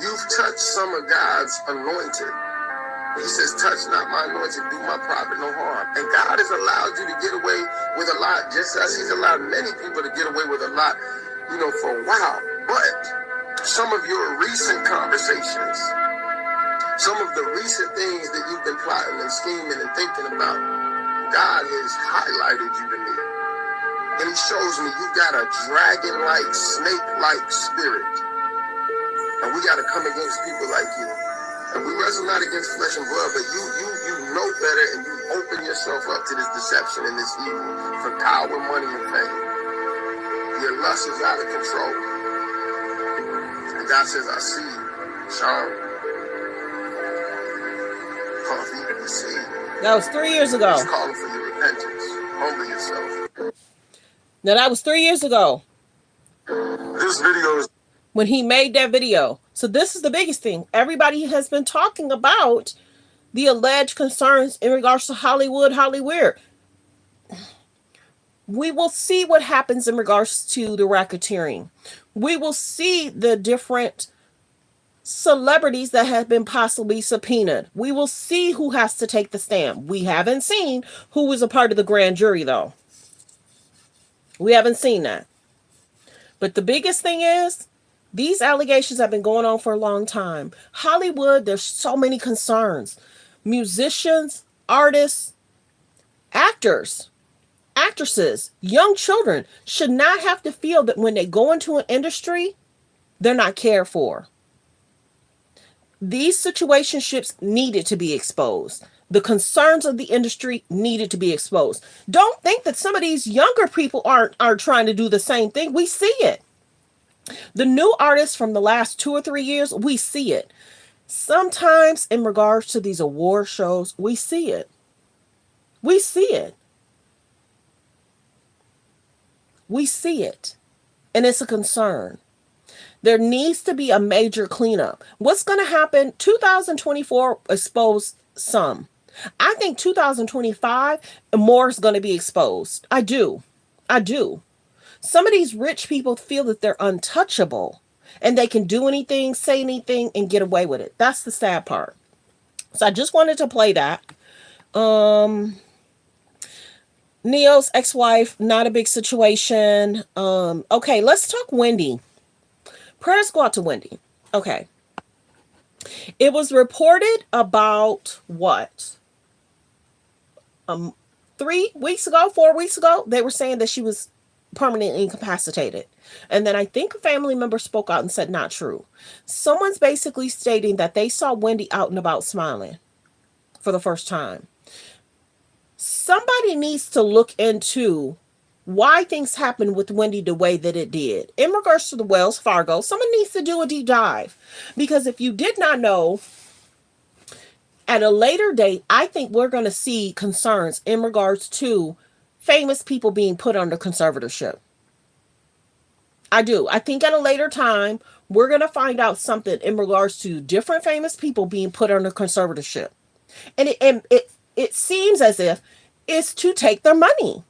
You've touched some of God's anointed. He says, touch not my anointed, do my prophet no harm. And God has allowed you to get away with a lot, just as he's allowed many people to get away with a lot, for a while. But some of your recent conversations, some of the recent things that you've been plotting and scheming and thinking about, God has highlighted you to me. And he shows me you got a dragon-like, snake-like spirit. And we got to come against people like you. And we wrestle not against flesh and blood, but you know better, and you open yourself up to this deception and this evil for power, money, and fame. Your lust is out of control. And God says, I see you, Sean. Calling for you to be saved. That was 3 years ago. He's calling for your repentance. Humble yourself. Now, that was 3 years ago. This video is when he made that video. So this is the biggest thing. Everybody has been talking about the alleged concerns in regards to Hollywood. We will see what happens in regards to the racketeering. We will see the different celebrities that have been possibly subpoenaed. We will see who has to take the stand. We haven't seen who was a part of the grand jury, though. We haven't seen that. But the biggest thing is, these allegations have been going on for a long time. Hollywood, there's so many concerns. Musicians, artists, actors, actresses, young children should not have to feel that when they go into an industry, they're not cared for. These situationships needed to be exposed. The concerns of the industry needed to be exposed. Don't think that some of these younger people aren't trying to do the same thing. We see it. The new artists from the last 2 or 3 years, we see it. Sometimes in regards to these award shows, we see it. We see it. We see it. And it's a concern. There needs to be a major cleanup. What's going to happen? 2024 exposed some. I think 2025, more is going to be exposed. I do. I do. Some of these rich people feel that they're untouchable and they can do anything, say anything, and get away with it. That's the sad part. So I just wanted to play that. Neo's ex-wife, not a big situation. Okay, let's talk Wendy. Prayers go out to Wendy. Okay. It was reported about what? 3 weeks ago, 4 weeks ago, they were saying that she was permanently incapacitated. And then I think a family member spoke out and said not true. Someone's basically stating that they saw Wendy out and about smiling for the first time. Somebody needs to look into why things happened with Wendy the way that it did. In regards to the Wells Fargo, someone needs to do a deep dive. Because if you did not know, at a later date, I think we're going to see concerns in regards to famous people being put under conservatorship. I do. I think at a later time, we're going to find out something in regards to different famous people being put under conservatorship. And it seems as if it's to take their money.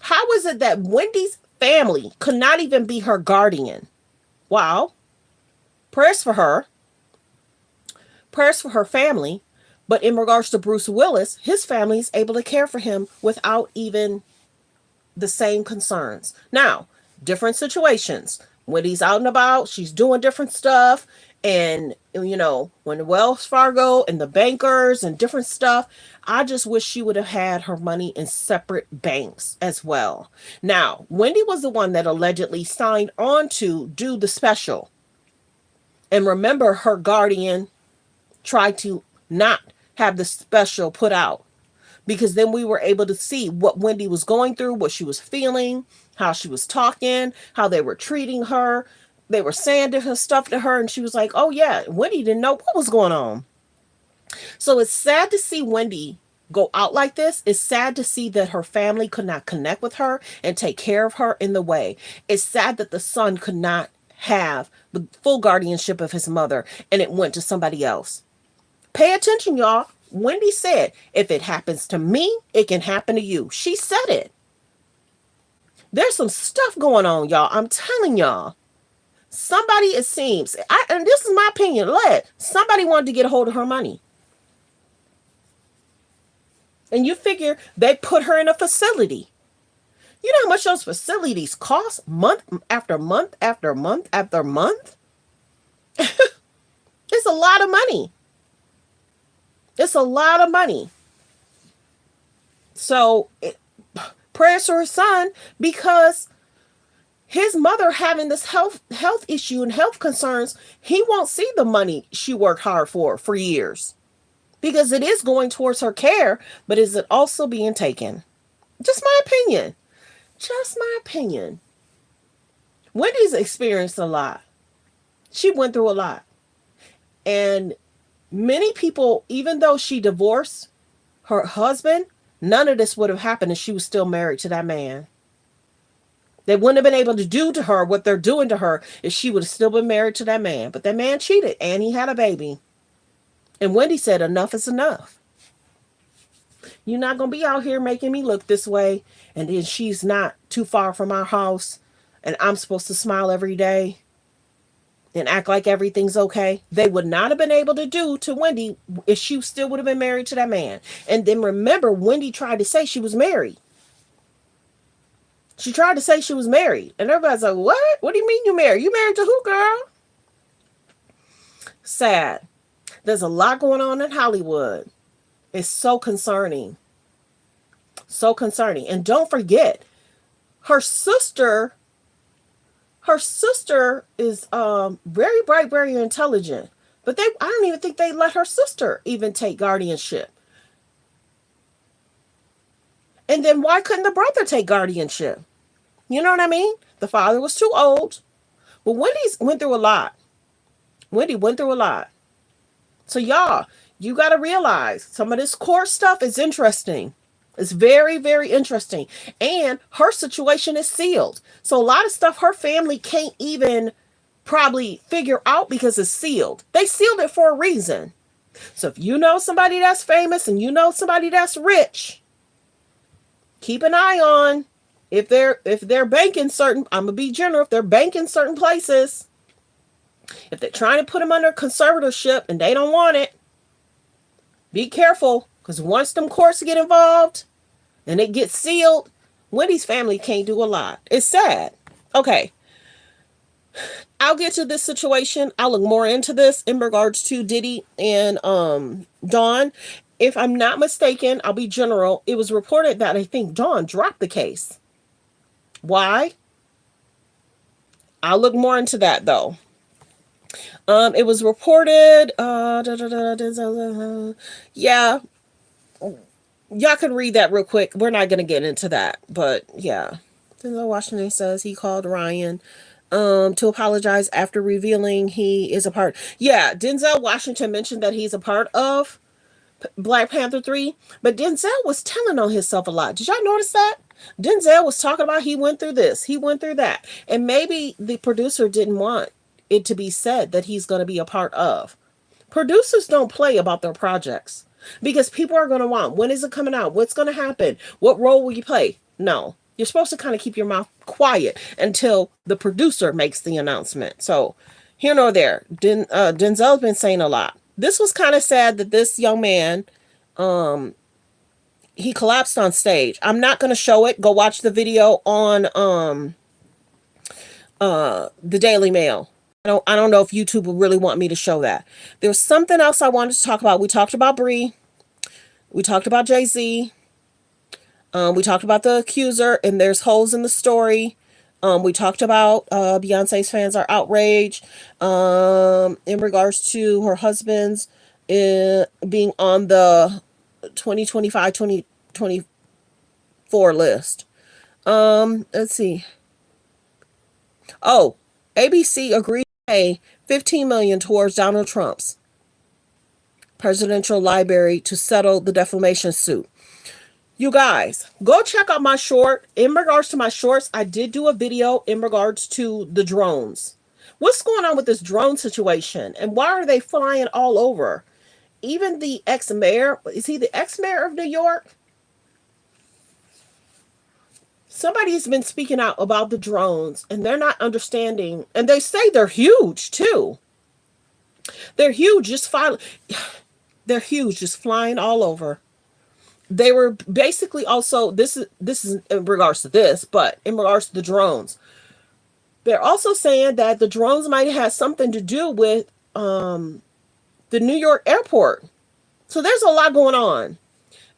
How is it that Wendy's family could not even be her guardian? Wow. Prayers for her. Prayers for her family. But in regards to Bruce Willis, his family is able to care for him without even the same concerns. Now, different situations. When he's out and about, she's doing different stuff. And, you know, when the Wells Fargo and the bankers and different stuff, I just wish she would have had her money in separate banks as well. Now, Wendy was the one that allegedly signed on to do the special. And remember, her guardian tried to not have the special put out. Because then we were able to see what Wendy was going through, what she was feeling, how she was talking, how they were treating her. They were saying different stuff to her, and she was like, oh yeah, Wendy didn't know what was going on. So it's sad to see Wendy go out like this. It's sad to see that her family could not connect with her and take care of her in the way. It's sad that the son could not have the full guardianship of his mother, and it went to somebody else. Pay attention, y'all. Wendy said, if it happens to me, it can happen to you. She said it. There's some stuff going on, y'all. I'm telling y'all. Somebody, it seems, and this is my opinion, somebody wanted to get a hold of her money. And you figure they put her in a facility. You know how much those facilities cost month after month after month after month? It's a lot of money. It's a lot of money. So, prayers for her son, because his mother having this health issue and health concerns, he won't see the money she worked hard for years. Because it is going towards her care, but is it also being taken? Just my opinion. Just my opinion. Wendy's experienced a lot. She went through a lot. And many people, even though she divorced her husband, none of this would have happened if she was still married to that man. They wouldn't have been able to do to her what they're doing to her if she would have still been married to that man. But that man cheated and he had a baby. And Wendy said, enough is enough. You're not going to be out here making me look this way. And then she's not too far from our house. And I'm supposed to smile every day and act like everything's okay. They would not have been able to do to Wendy if she still would have been married to that man. And then remember, Wendy tried to say she was married. She tried to say she was married. And everybody's like, what? What do you mean you married? You married to who, girl? Sad. There's a lot going on in Hollywood. It's so concerning. So concerning. And don't forget, her sister is very bright, very intelligent. But I don't even think they let her sister even take guardianship. And then why couldn't the brother take guardianship? You know what I mean? The father was too old. But went through a lot. Wendy went through a lot. So y'all, you got to realize some of this court stuff is interesting. It's very, very interesting. And her situation is sealed. So a lot of stuff her family can't even probably figure out because it's sealed. They sealed it for a reason. So if you know somebody that's famous and you know somebody that's rich, keep an eye on if they're banking certain, I'm gonna be general, if they're banking certain places, if they're trying to put them under conservatorship and they don't want it, be careful, because once them courts get involved and it gets sealed, Wendy's family can't do a lot. It's sad. Okay. I'll get to this situation. I'll look more into this in regards to Diddy and Dawn. If I'm not mistaken, I'll be general. It was reported that I think Dawn dropped the case. Why? I'll look more into that though. It was reported. Yeah, y'all can read that real quick. We're not gonna get into that, but yeah. Denzel Washington says he called Ryan to apologize after revealing he is a part. Yeah, Denzel Washington mentioned that he's a part of Black Panther 3, but Denzel was telling on himself a lot. Did y'all notice that? Denzel was talking about he went through this, he went through that, and maybe the producer didn't want it to be said that he's going to be a part of. Producers don't play about their projects because people are going to want, when is it coming out? What's going to happen? What role will you play? No. You're supposed to kind of keep your mouth quiet until the producer makes the announcement. So, here nor there. Denzel's been saying a lot. This was kind of sad that this young man, he collapsed on stage. I'm not going to show it. Go watch the video on the Daily Mail. I don't know if YouTube will really want me to show that. There's something else I wanted to talk about. We talked about Bree. We talked about Jay-Z. We talked about the accuser, and there's holes in the story. We talked about Beyonce's fans are outraged in regards to her husband's being on the 2025-2024 list. Let's see. Oh, ABC agreed to pay $15 million towards Donald Trump's presidential library to settle the defamation suit. You guys, go check out my short. In regards to my shorts, I did do a video in regards to the drones. What's going on with this drone situation? And why are they flying all over? Even the ex-mayor, is he the ex-mayor of New York? Somebody's been speaking out about the drones and they're not understanding. And they say they're huge too. They're huge, they're huge, just flying all over. They were basically also, this is in regards to this, but in regards to the drones, they're also saying that the drones might have something to do with the New York airport. So there's a lot going on.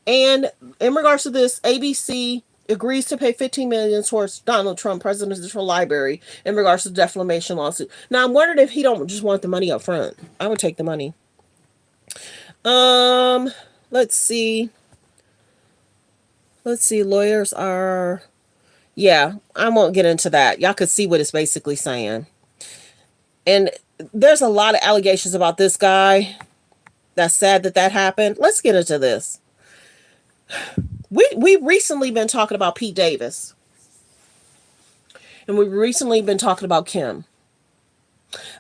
And in regards to this, ABC agrees to pay $15 million towards Donald Trump presidential library in regards to the defamation lawsuit. Now I'm wondering if he don't just want the money up front. I would take the money. Let's see. Lawyers are, yeah, I won't get into that. Y'all could see what it's basically saying. And there's a lot of allegations about this guy. That's sad that happened. Let's get into this. We've recently been talking about Pete Davis. And we've recently been talking about Kim.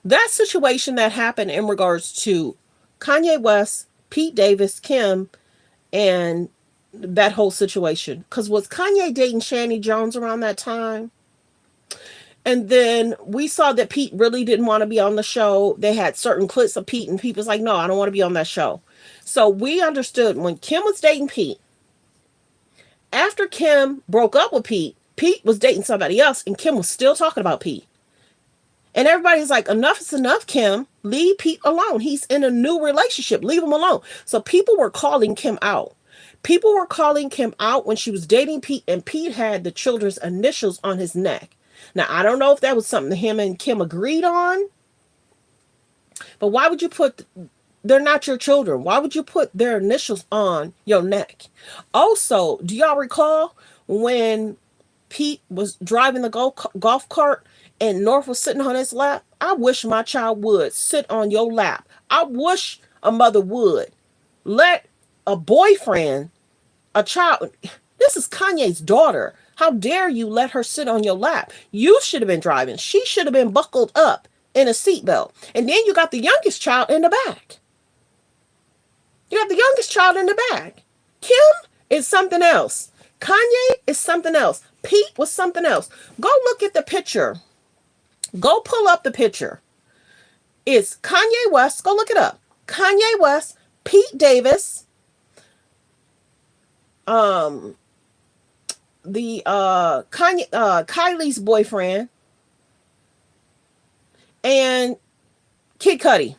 That situation that happened in regards to Kanye West, Pete Davis, Kim, and that whole situation. Because was Kanye dating Shani Jones around that time? And then we saw that Pete really didn't want to be on the show. They had certain clips of Pete and Pete was like, no, I don't want to be on that show. So we understood when Kim was dating Pete, after Kim broke up with Pete, Pete was dating somebody else and Kim was still talking about Pete. And everybody's like, enough is enough, Kim. Leave Pete alone. He's in a new relationship. Leave him alone. So people were calling Kim out. People were calling Kim out when she was dating Pete, and Pete had the children's initials on his neck. Now, I don't know if that was something him and Kim agreed on, but why would you put, they're not your children. Why would you put their initials on your neck? Also, do y'all recall when Pete was driving the golf cart and North was sitting on his lap? I wish my child would sit on your lap. I wish a mother would let a boyfriend, a child, this is Kanye's daughter. How dare you let her sit on your lap? You should have been driving. She should have been buckled up in a seatbelt. And then you got the youngest child in the back. You got the youngest child in the back. Kim is something else. Kanye is something else. Pete was something else. Go look at the picture. Go pull up the picture. It's Kanye West. Go look it up. Kanye West, Pete Davis, Kylie's boyfriend, and Kid Cudi.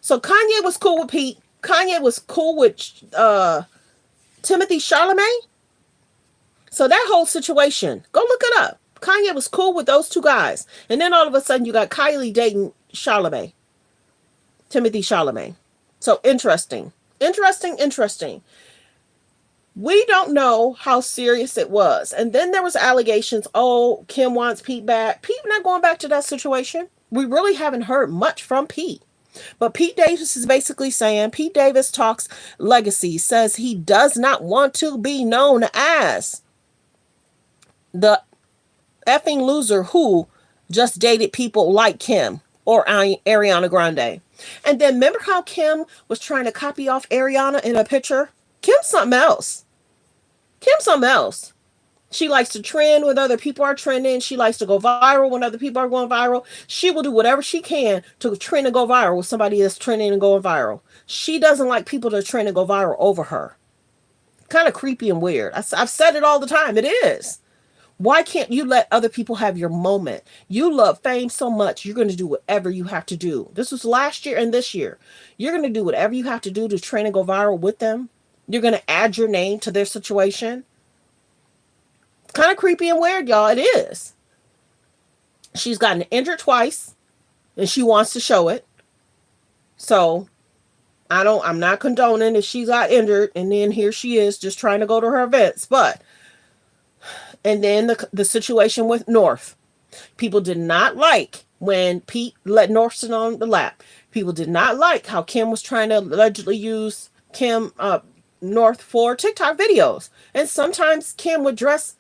So Kanye was cool with Pete. Kanye was cool with Timothy Chalamet. So that whole situation, go look it up. Kanye was cool with those two guys. And then all of a sudden you got Kylie dating Chalamet. Timothy Chalamet. So interesting. Interesting. We don't know how serious it was. And then there was allegations, oh, Kim wants Pete back. Pete not going back to that situation. We really haven't heard much from Pete. But Pete Davis is basically saying, Pete Davis talks legacy, says he does not want to be known as the effing loser who just dated people like Kim or Ariana Grande. And then remember how Kim was trying to copy off Ariana in a picture? Kim's something else. She likes to trend when other people are trending. She likes to go viral when other people are going viral. She will do whatever she can to trend and go viral with somebody that's trending and going viral. She doesn't like people to trend and go viral over her. Kind of creepy and weird. I've said it all the time. It is. Why can't you let other people have your moment? You love fame so much, you're going to do whatever you have to do. This was last year and this year. You're going to do whatever you have to do to trend and go viral with them. You're going to add your name to their situation. Kind of creepy and weird, y'all. It is. She's gotten injured twice and she wants to show it. So I'm not condoning if she got injured and then here she is just trying to go to her events. And then the situation with North. People did not like when Pete let North sit on the lap. People did not like how Kim was trying to allegedly use North for TikTok videos. And sometimes Kim would dress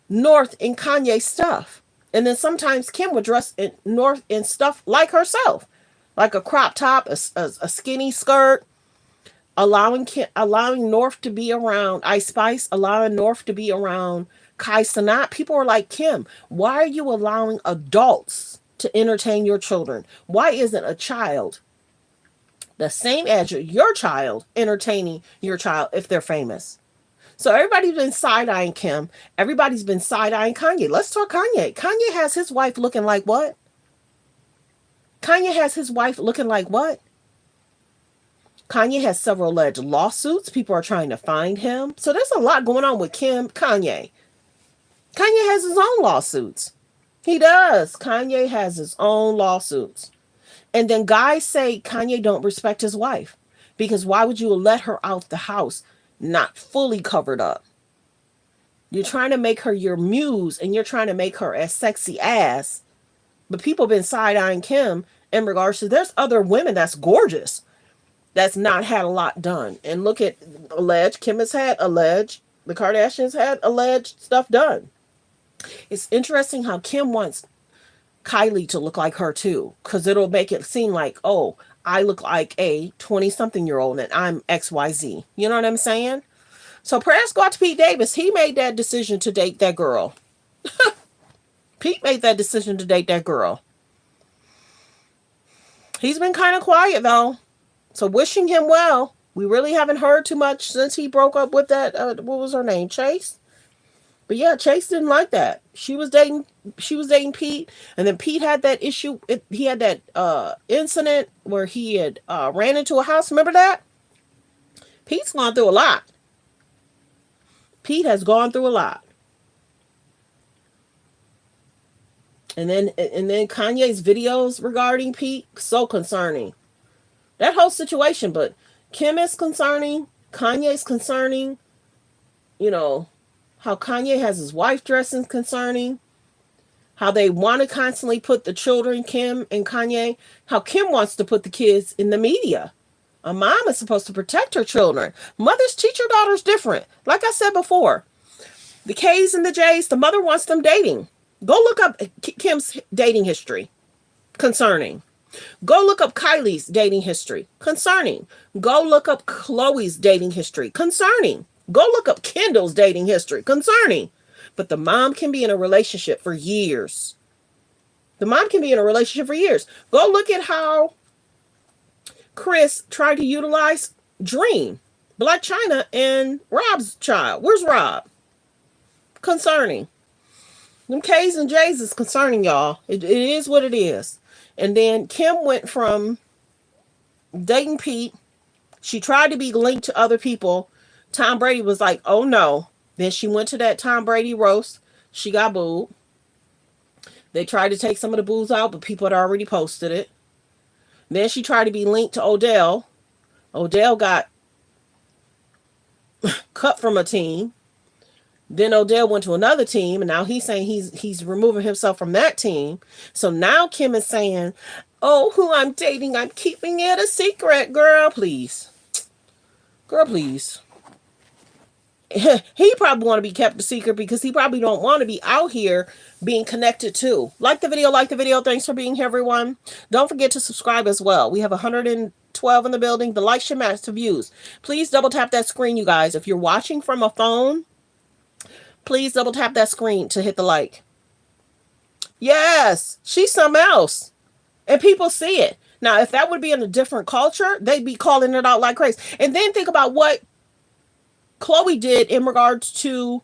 North in Kanye stuff. And then sometimes Kim would dress North in stuff like herself. Like a crop top, a skinny skirt. Allowing North to be around Ice Spice. Allowing North to be around Kai Cenat. People are like, Kim, why are you allowing adults to entertain your children? Why isn't a child the same as your child entertaining your child if they're famous? So everybody's been side-eyeing Kim. Everybody's been side-eyeing Kanye. Let's talk Kanye. Kanye has his wife looking like what? Kanye has several alleged lawsuits. People are trying to find him. So there's a lot going on with Kanye. Kanye has his own lawsuits. He does. Kanye has his own lawsuits. And then guys say Kanye don't respect his wife. Because why would you let her out the house not fully covered up? You're trying to make her your muse and you're trying to make her as sexy as. But people have been side-eyeing Kim in regards to there's other women that's gorgeous that's not had a lot done. And look at Kim has had the Kardashians had alleged stuff done. It's interesting how Kim wants Kylie to look like her too, because it'll make it seem like, oh, I look like a 20-something-year-old and I'm XYZ. You know what I'm saying? So prayers go out to Pete Davis. He made that decision to date that girl. Pete made that decision to date that girl. He's been kind of quiet though. So wishing him well. We really haven't heard too much since he broke up with that, what was her name? Chase? But yeah, Chase didn't like that. She was dating Pete, and then Pete had that issue. He had that incident where he had ran into a house. Remember that? Pete's gone through a lot. Pete has gone through a lot. And then Kanye's videos regarding Pete, so concerning. That whole situation, but Kim is concerning, Kanye's concerning, How Kanye has his wife dressing concerning. How they want to constantly put the children, Kim and Kanye. How Kim wants to put the kids in the media. A mom is supposed to protect her children. Mothers teach your daughters different. Like I said before, the K's and the J's, the mother wants them dating. Go look up Kim's dating history. Concerning. Go look up Kylie's dating history. Concerning. Go look up Khloe's dating history. Concerning. Go look up Kendall's dating history. Concerning. But the mom can be in a relationship for years. The mom can be in a relationship for years. Go look at how Chris tried to utilize Dream, Black China, and Rob's child. Where's Rob? Concerning. Them K's and J's is concerning, y'all. It is what it is. And then Kim went from dating Pete. She tried to be linked to other people. Tom Brady was like, oh no. Then she went to that Tom Brady roast. She got booed. They tried to take some of the boos out, but people had already posted it. Then she tried to be linked to Odell. Odell got cut from a team. Then Odell went to another team, and now he's saying he's removing himself from that team. So now Kim is saying, oh, who I'm dating, I'm keeping it a secret. Girl, please. Girl, please. He probably want to be kept a secret because he probably don't want to be out here being connected to. Like the video, like the video. Thanks for being here, everyone. Don't forget to subscribe as well. We have 112 in the building. The likes should match the views. Please double tap that screen, you guys. If you're watching from a phone, please double tap that screen to hit the like. Yes, she's something else. And people see it. Now, if that would be in a different culture, they'd be calling it out like crazy. And then think about what Khloe did in regards to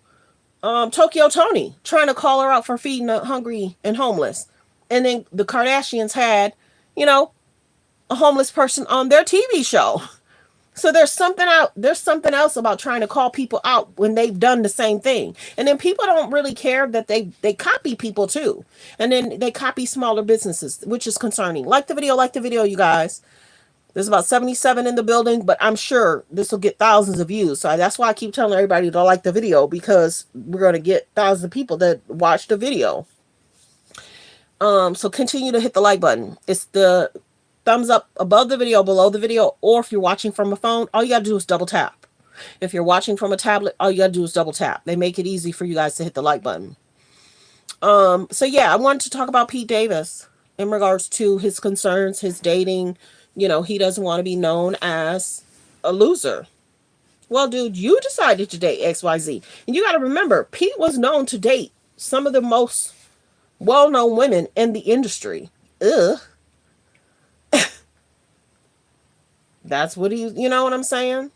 Tokyo Tony, trying to call her out for feeding the hungry and homeless. And then the Kardashians had, a homeless person on their TV show. So there's something else about trying to call people out when they've done the same thing. And then people don't really care that they copy people too. And then they copy smaller businesses, which is concerning. Like the video, you guys. There's about 77 in the building, but I'm sure this will get thousands of views. So that's why I keep telling everybody to like the video, because we're going to get thousands of people that watch the video. So continue to hit the like button. It's the thumbs up above the video, below the video, or if you're watching from a phone, all you got to do is double tap. If you're watching from a tablet, all you got to do is double tap. They make it easy for you guys to hit the like button. So yeah, I wanted to talk about Pete Davis in regards to his concerns, his dating. He doesn't want to be known as a loser. Well, dude, you decided to date XYZ. And you got to remember, Pete was known to date some of the most well-known women in the industry. Ugh. That's what you know what I'm saying?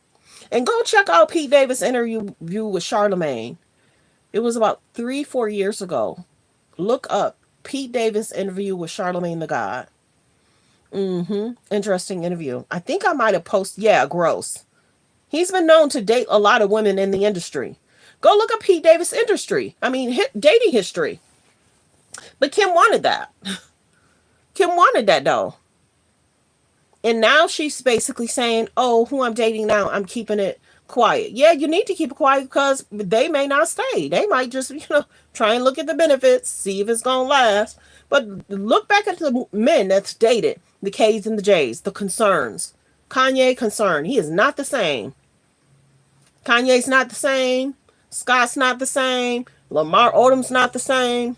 And go check out Pete Davis' interview with Charlamagne. It was about 3-4 years ago. Look up Pete Davis interview with Charlamagne the God. Interesting interview. I think I might have posted. Yeah, gross. He's been known to date a lot of women in the industry. Go look up Pete Davis dating history. But Kim wanted that. Kim wanted that though. And now she's basically saying, oh, who I'm dating now, I'm keeping it quiet. Yeah, you need to keep it quiet because they may not stay. They might just, try and look at the benefits, see if it's going to last. But look back at the men that's dated. The K's and the J's, the concerns. Kanye concerned. He is not the same. Kanye's not the same. Scott's not the same. Lamar Odom's not the same.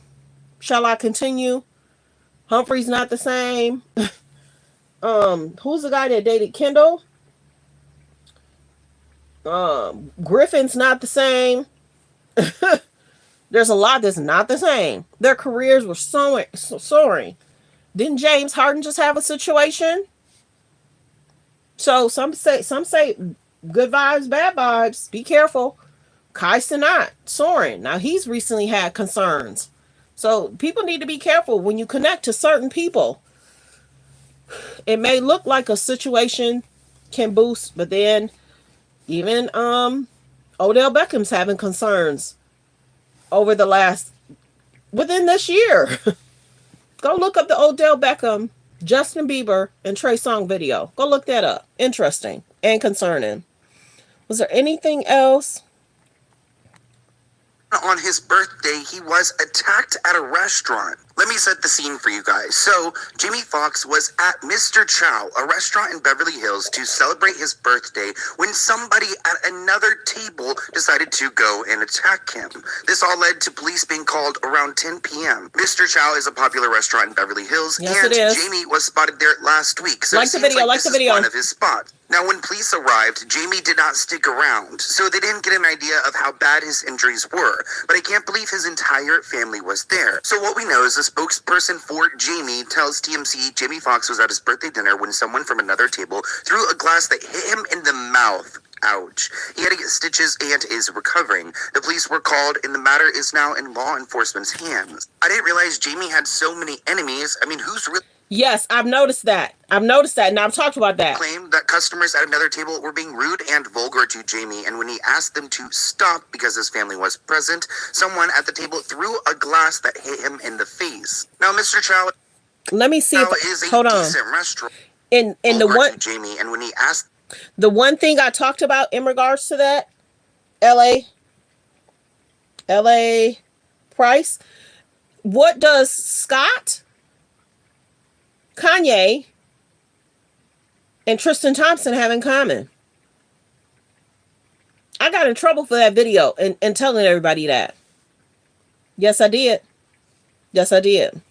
Shall I continue? Humphrey's not the same. Who's the guy that dated Kendall? Griffin's not the same. There's a lot that's not the same. Their careers were soaring. Didn't James Harden just have a situation? So some say good vibes, bad vibes. Be careful. Kai Cenat soaring. Now he's recently had concerns. So people need to be careful when you connect to certain people. It may look like a situation can boost, but then even Odell Beckham's having concerns within this year. Go look up the Odell Beckham, Justin Bieber, and Trey Songz video. Go look that up. Interesting and concerning. Was there anything else? On his birthday, he was attacked at a restaurant. Let me set the scene for you guys. So, Jamie Foxx was at Mr. Chow, a restaurant in Beverly Hills, to celebrate his birthday when somebody at another table decided to go and attack him. This all led to police being called around 10 p.m. Mr. Chow is a popular restaurant in Beverly Hills, yes, and it is. Jamie was spotted there last week. So like the video, like the video. One of his spots. Now, when police arrived, Jamie did not stick around, so they didn't get an idea of how bad his injuries were. But I can't believe his entire family was there. So what we know is a spokesperson for Jamie tells TMZ Jamie Foxx was at his birthday dinner when someone from another table threw a glass that hit him in the mouth. Ouch. He had to get stitches and is recovering. The police were called and the matter is now in law enforcement's hands. I didn't realize Jamie had so many enemies. I mean, who's really... Yes, I've noticed that. And I've talked about that. Claimed that customers at another table were being rude and vulgar to Jamie, and when he asked them to stop because his family was present, someone at the table threw a glass that hit him in the face. Now, Mr. Chow, let me see. Is a decent restaurant. In the one, Jamie, and when he asked, the one thing I talked about in regards to that, L.A. Price. What does Scott, Kanye, and Tristan Thompson have in common? I got in trouble for that video and telling everybody that. Yes, I did. Yes, I did.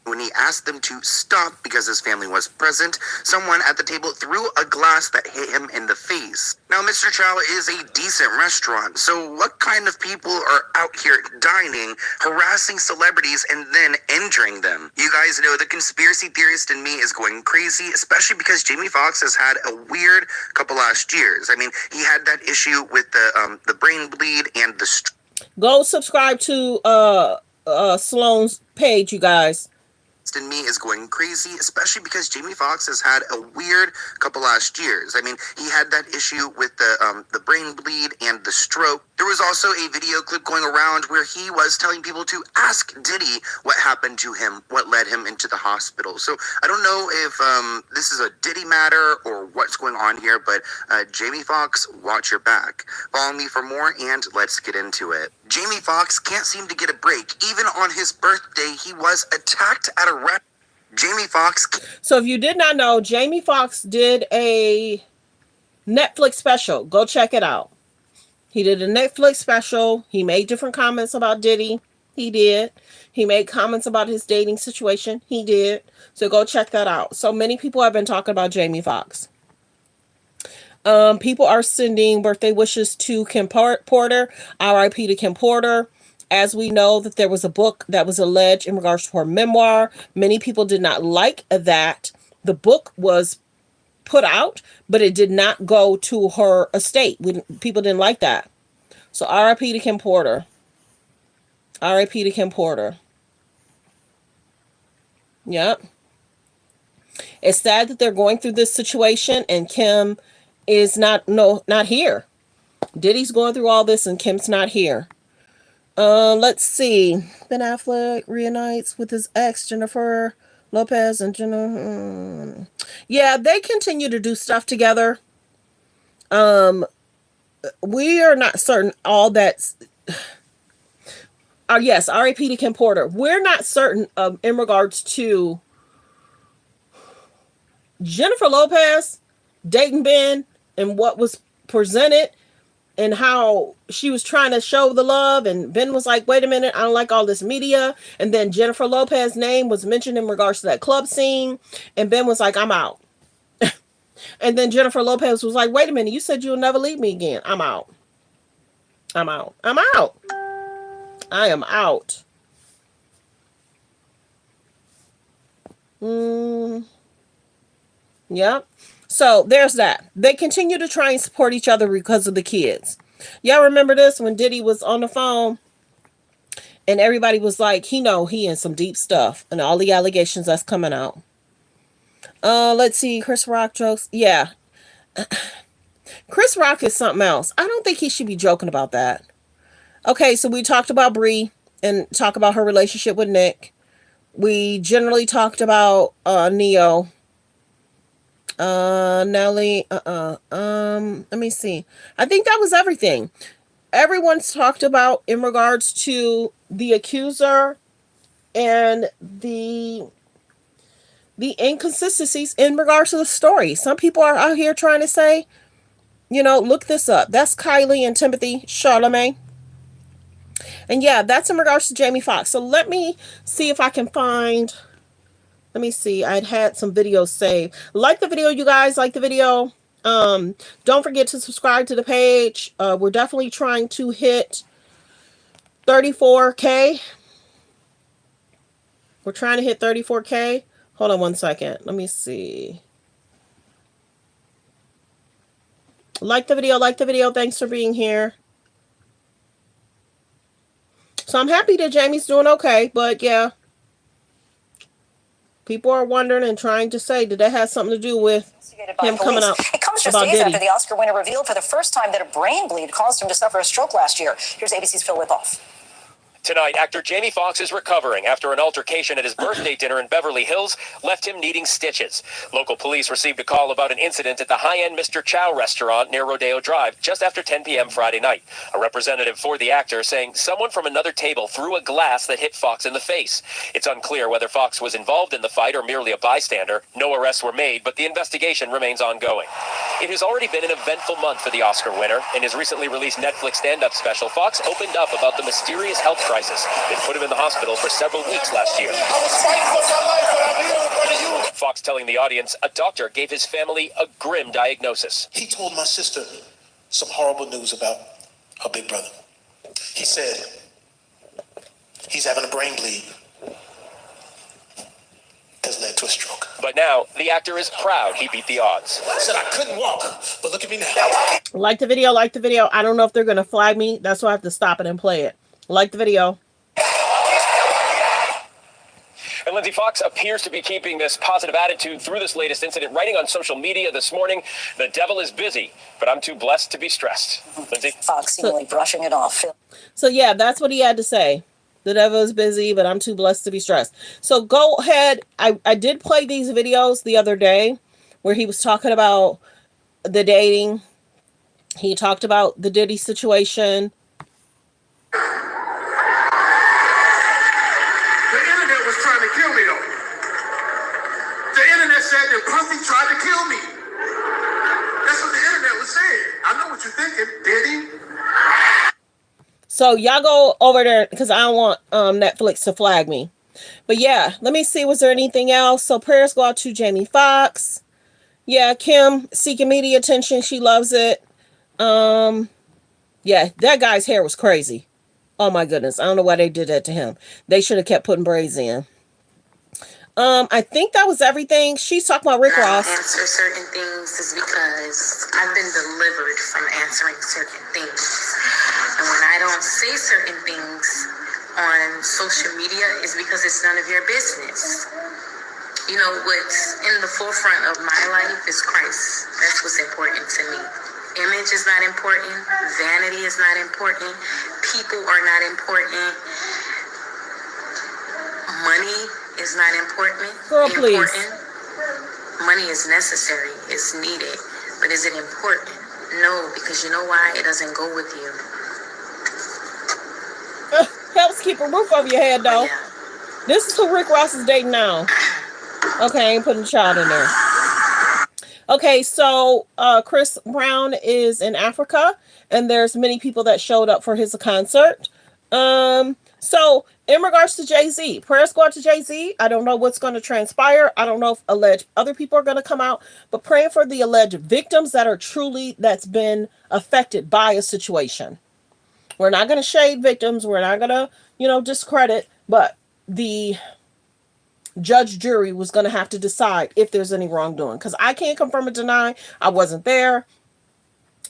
When he asked them to stop because his family was present, someone at the table threw a glass that hit him in the face. Now, Mr. Chow is a decent restaurant, so what kind of people are out here dining, harassing celebrities, and then injuring them? You guys know the conspiracy theorist in me is going crazy, especially because Jamie Foxx has had a weird couple last years. I mean, he had that issue with the brain bleed and the... Go subscribe to Sloan's page, you guys. In me is going crazy, especially because Jamie Foxx has had a weird couple last years. I mean, he had that issue with the brain bleed and the stroke. There was also a video clip going around where he was telling people to ask Diddy what happened to him, what led him into the hospital. So I don't know if this is a Diddy matter or what's going on here, but Jamie Foxx, watch your back. Follow me for more, and let's get into it. Jamie Foxx can't seem to get a break. Even on his birthday, he was attacked at a Jamie Foxx. So if you did not know, Jamie Foxx did a Netflix special. Go check it out. He did a Netflix special. He made different comments about Diddy. He did. He made comments about his dating situation. He did. So go check that out. So many people have been talking about Jamie Foxx. People are sending birthday wishes to Kim Porter. R.I.P. to Kim Porter. As we know that there was a book that was alleged in regards to her memoir. Many people did not like that. The book was put out, but it did not go to her estate. People didn't like that. So R.I.P. to Kim Porter. R.I.P. to Kim Porter. Yep. It's sad that they're going through this situation and Kim is not here. Diddy's going through all this and Kim's not here. Let's see. Ben Affleck reunites with his ex, Jennifer Lopez and Jenna. Yeah, they continue to do stuff together. We are not certain all that's... yes, R.I.P. to Kim Porter. We're not certain in regards to Jennifer Lopez dating Ben and what was presented and how she was trying to show the love, and Ben was like, wait a minute, I don't like all this media. And then Jennifer Lopez's name was mentioned in regards to that club scene, and Ben was like, I'm out. And then Jennifer Lopez was like, wait a minute, you said you'll never leave me again. I'm out. I'm out. I'm out. I am out. Yep. So there's that. They continue to try and support each other because of the kids. Y'all remember this when Diddy was on the phone and everybody was like, he in some deep stuff and all the allegations that's coming out. Let's see. Chris Rock jokes. Yeah. Chris Rock is something else. I don't think he should be joking about that. Okay. So we talked about Brie and talk about her relationship with Nick. We generally talked about Neo. Nelly, let me see. I think that was everything. everyone's talked about in regards to the accuser and the inconsistencies in regards to the story. Some people are out here trying to say, you know, look this up. That's Kylie and Timothy Charlemagne. And yeah, that's in regards to Jamie Foxx. So let me see if I can find. Let me see. I'd had some videos saved. Like the video, you guys. Like the video. Don't forget to subscribe to the page. We're definitely trying to hit 34K. We're trying to hit 34K. Hold on one second. Let me see. Like the video. Like the video. Thanks for being here. So I'm happy that Jamie's doing okay. But yeah. People are wondering and trying to say, did that have something to do with him coming up? It comes just days after the Oscar winner revealed for the first time that a brain bleed caused him to suffer a stroke last year. Here's ABC's Phil Whithoff. Tonight, actor Jamie Foxx is recovering after an altercation at his birthday dinner in Beverly Hills left him needing stitches. Local police received a call about an incident at the high-end Mr. Chow restaurant near Rodeo Drive just after 10 p.m. Friday night. A representative for the actor saying someone from another table threw a glass that hit Foxx in the face. It's unclear whether Foxx was involved in the fight or merely a bystander. No arrests were made, but the investigation remains ongoing. It has already been an eventful month for the Oscar winner. In his recently released Netflix stand-up special, Foxx opened up about the mysterious health crisis that put him in the hospital for several weeks last year. Foxx telling the audience a doctor gave his family a grim diagnosis. He told my sister some horrible news about her big brother. He said he's having a brain bleed that's led to a stroke. But now, the actor is proud he beat the odds. I said I couldn't walk, but look at me now. Like the video, like the video. I don't know if they're going to flag me. That's why I have to stop it and play it. Like the video. And Lindsay, Foxx appears to be keeping this positive attitude through this latest incident, writing on social media this morning, "The devil is busy, but I'm too blessed to be stressed." Lindsay? Foxx seemingly brushing it off. So yeah, that's what he had to say. The devil is busy, but I'm too blessed to be stressed. So go ahead. I did play these videos the other day where he was talking about the dating. He talked about the Diddy situation. Kill me though. The internet said that Puffy tried to kill me. That's what the internet was saying. I know what you're thinking, Diddy. So y'all go over there because I don't want Netflix to flag me. But yeah, let me see. Was there anything else? So prayers go out to Jamie Foxx. Yeah, Kim seeking media attention. She loves it. Yeah, that guy's hair was crazy. Oh my goodness. I don't know why they did that to him. They should have kept putting braids in. I think that was everything. She's talking about Rick Ross. Answer certain things is because I've been delivered from answering certain things. And when I don't say certain things on social media is because it's none of your business. You know, what's in the forefront of my life is Christ. That's what's important to me. Image is not important. Vanity is not important. People are not important. Money is not important. Girl, please. Money is necessary. It's needed. But is it important? No, because you know why? It doesn't go with you. Helps keep a roof over your head, though. Yeah. This is who Rick Ross is dating now. Okay, I ain't putting a child in there. Okay, so Chris Brown is in Africa, and there's many people that showed up for his concert. So in regards to Jay-Z, prayers go out to Jay-Z. I don't know what's going to transpire. I don't know if alleged other people are going to come out, but praying for the alleged victims that are that's been affected by a situation. We're not going to shade victims. We're not going to, discredit, but the judge jury was going to have to decide if there's any wrongdoing, because I can't confirm or deny. I wasn't there.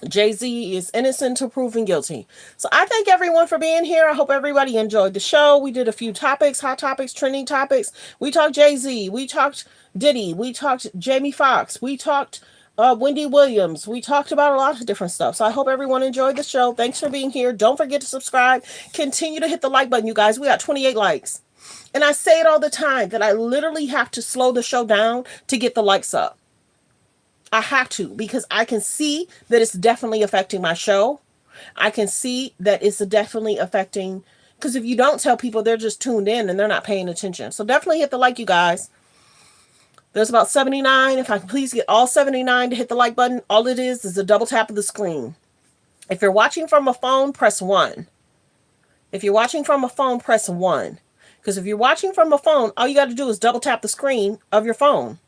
Jay-Z is innocent to proven guilty. So I thank everyone for being here. I hope everybody enjoyed the show. We did a few topics, hot topics, trending topics. We talked Jay-Z. We talked Diddy. We talked Jamie Foxx. We talked Wendy Williams. We talked about a lot of different stuff. So I hope everyone enjoyed the show. Thanks for being here. Don't forget to subscribe. Continue to hit the like button, you guys. We got 28 likes. And I say it all the time that I literally have to slow the show down to get the likes up. I have to, because I can see that it's definitely affecting my show. I can see that it's definitely affecting, because if you don't tell people, they're just tuned in and they're not paying attention. So definitely hit the like, you guys. There's about 79. If I can please get all 79 to hit the like button, all it is a double tap of the screen. If you're watching from a phone, press 1. If you're watching from a phone, press 1. Because if you're watching from a phone, all you got to do is double tap the screen of your phone.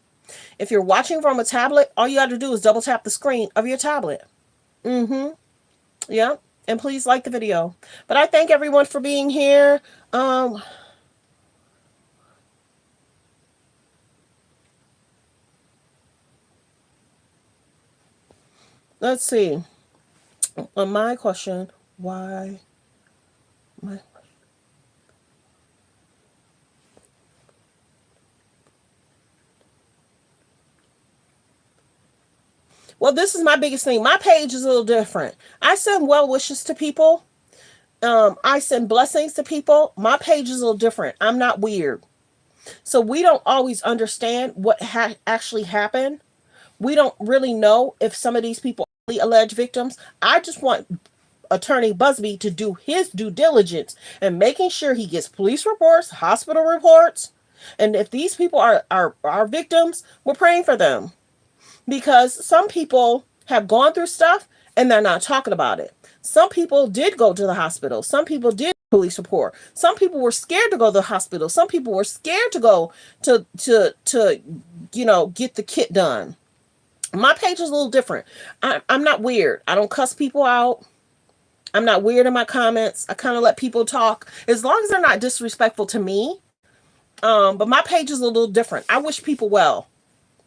If you're watching from a tablet, all you got to do is double tap the screen of your tablet. Yeah. And please like the video. But I thank everyone for being here. Let's see. On my question, why my Well, this is my biggest thing. My page is a little different. I send well wishes to people. I send blessings to people. My page is a little different. I'm not weird. So we don't always understand what actually happened. We don't really know if some of these people are really alleged victims. I just want Attorney Busby to do his due diligence and making sure he gets police reports, hospital reports. And if these people are victims, we're praying for them. Because some people have gone through stuff and they're not talking about it. Some people did go to the hospital. Some people did police report. Some people were scared to go to the hospital. Some people were scared to go to get the kit done. My page is a little different. I'm not weird. I don't cuss people out. I'm not weird in my comments. I kind of let people talk as long as they're not disrespectful to me. But my page is a little different. I wish people well.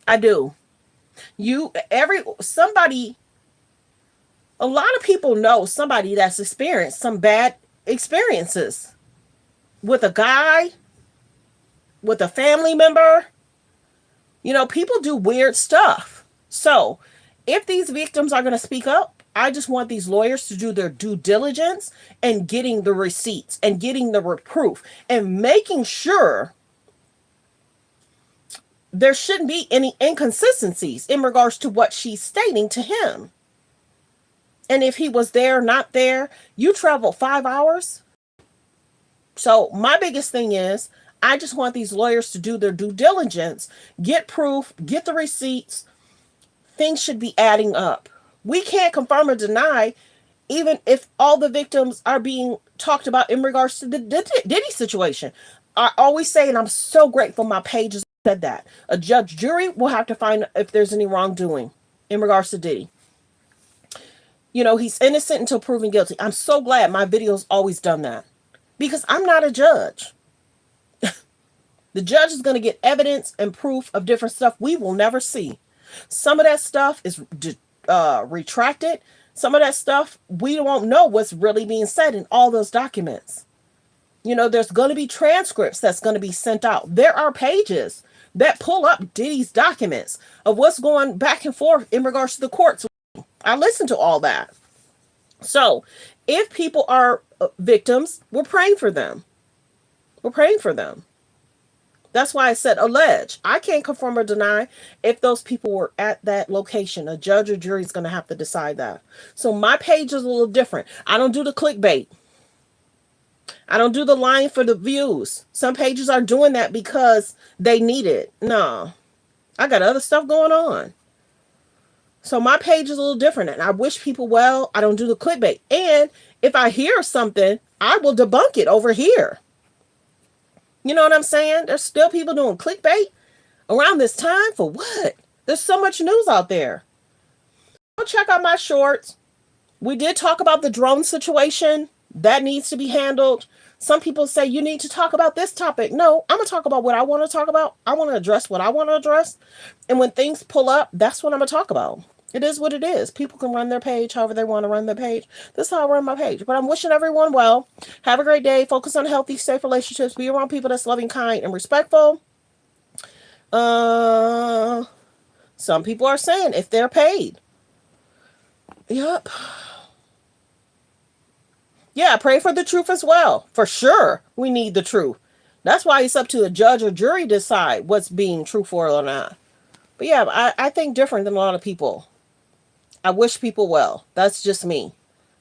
I do. A lot of people know somebody that's experienced some bad experiences with a guy, with a family member. People do weird stuff. So if these victims are going to speak up, I just want these lawyers to do their due diligence and getting the receipts and getting the proof and making sure there shouldn't be any inconsistencies in regards to what she's stating to him. And if he was there or not there, you travel 5 hours. So my biggest thing is, I just want these lawyers to do their due diligence, get proof, get the receipts. Things should be adding up. We can't confirm or deny, even if all the victims are being talked about in regards to the Diddy situation. I always say, and I'm so grateful my page has said that, a judge jury will have to find if there's any wrongdoing in regards to Diddy. He's innocent until proven guilty. I'm so glad my video's always done that, because I'm not a judge. The judge is going to get evidence and proof of different stuff we will never see. Some of that stuff is retracted. Some of that stuff, we won't know what's really being said in all those documents. There's going to be transcripts that's going to be sent out. There are pages that pull up Diddy's documents of what's going back and forth in regards to the courts. I listen to all that. So if people are victims, we're praying for them. We're praying for them. That's why I said allege. I can't confirm or deny if those people were at that location. A judge or jury is going to have to decide that. So my page is a little different. I don't do the clickbait. I don't do the lying for the views. Some pages are doing that because they need it. No, I got other stuff going on. So my page is a little different, and I wish people well. I don't do the clickbait. And if I hear something, I will debunk it over here. You know what I'm saying? There's still people doing clickbait around this time for what? There's so much news out there. Go check out my shorts. We did talk about the drone situation. That needs to be handled. Some people say you need to talk about this topic. No, I'm going to talk about what I want to talk about. I want to address what I want to address. And when things pull up, that's what I'm going to talk about. It is what it is. People can run their page however they want to run their page. This is how I run my page. But I'm wishing everyone well. Have a great day. Focus on healthy, safe relationships. Be around people that's loving, kind, and respectful. Some people are saying if they're paid. Yep. Yeah, pray for the truth as well. For sure, we need the truth. That's why it's up to a judge or jury to decide what's being truthful or not. But yeah, I think different than a lot of people. I wish people well. That's just me.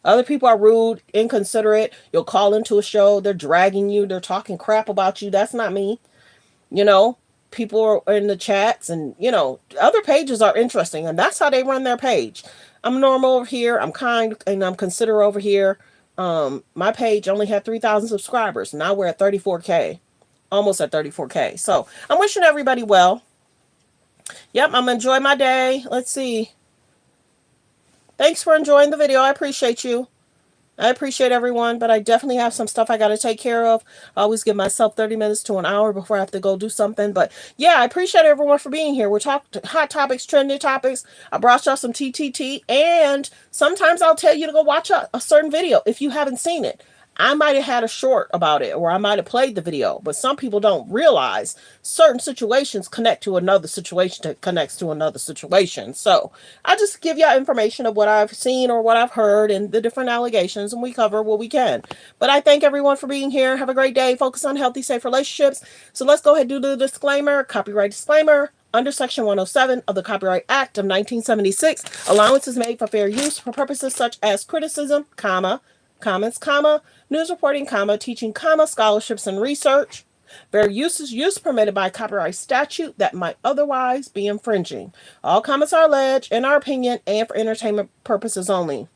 Other people are rude, inconsiderate. You'll call into a show, they're dragging you, they're talking crap about you. That's not me. You know, people are in the chats, and other pages are interesting, and that's how they run their page. I'm normal over here, I'm kind, and I'm considerate over here. My page only had 3,000 subscribers. Now we're at 34K, almost at 34K. So I'm wishing everybody well. Yep, I'm enjoying my day. Let's see. Thanks for enjoying the video. I appreciate you. I appreciate everyone, but I definitely have some stuff I got to take care of. I always give myself 30 minutes to an hour before I have to go do something. But yeah, I appreciate everyone for being here. We're talking hot topics, trending topics. I brought y'all some TTT, and sometimes I'll tell you to go watch a certain video if you haven't seen it. I might have had a short about it, or I might have played the video, but some people don't realize certain situations connect to another situation that connects to another situation. So I just give y'all information of what I've seen or what I've heard and the different allegations, and we cover what we can. But I thank everyone for being here. Have a great day. Focus on healthy, safe relationships. So let's go ahead and do the disclaimer, copyright disclaimer. Under Section 107 of the Copyright Act of 1976, allowance is made for fair use for purposes such as criticism, comments, news reporting, teaching, scholarships and research. Fair use is use permitted by copyright statute that might otherwise be infringing. All comments are alleged, in our opinion, and for entertainment purposes only.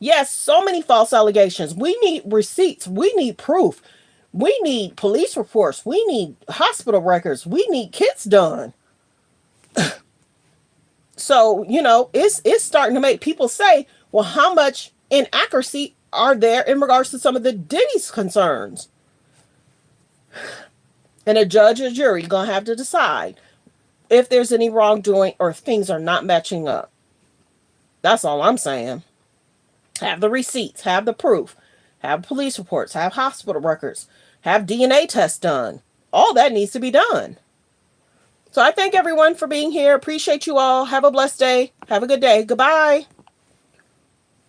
Yes, so many false allegations. We need receipts. We need proof. We need police reports. We need hospital records. We need kits done. So, it's starting to make people say, well, how much inaccuracy are there in regards to some of the Diddy's concerns? And a judge or jury going to have to decide if there's any wrongdoing or if things are not matching up. That's all I'm saying. Have the receipts, have the proof, have police reports, have hospital records, have DNA tests done. All that needs to be done. So I thank everyone for being here. Appreciate you all. Have a blessed day. Have a good day. Goodbye.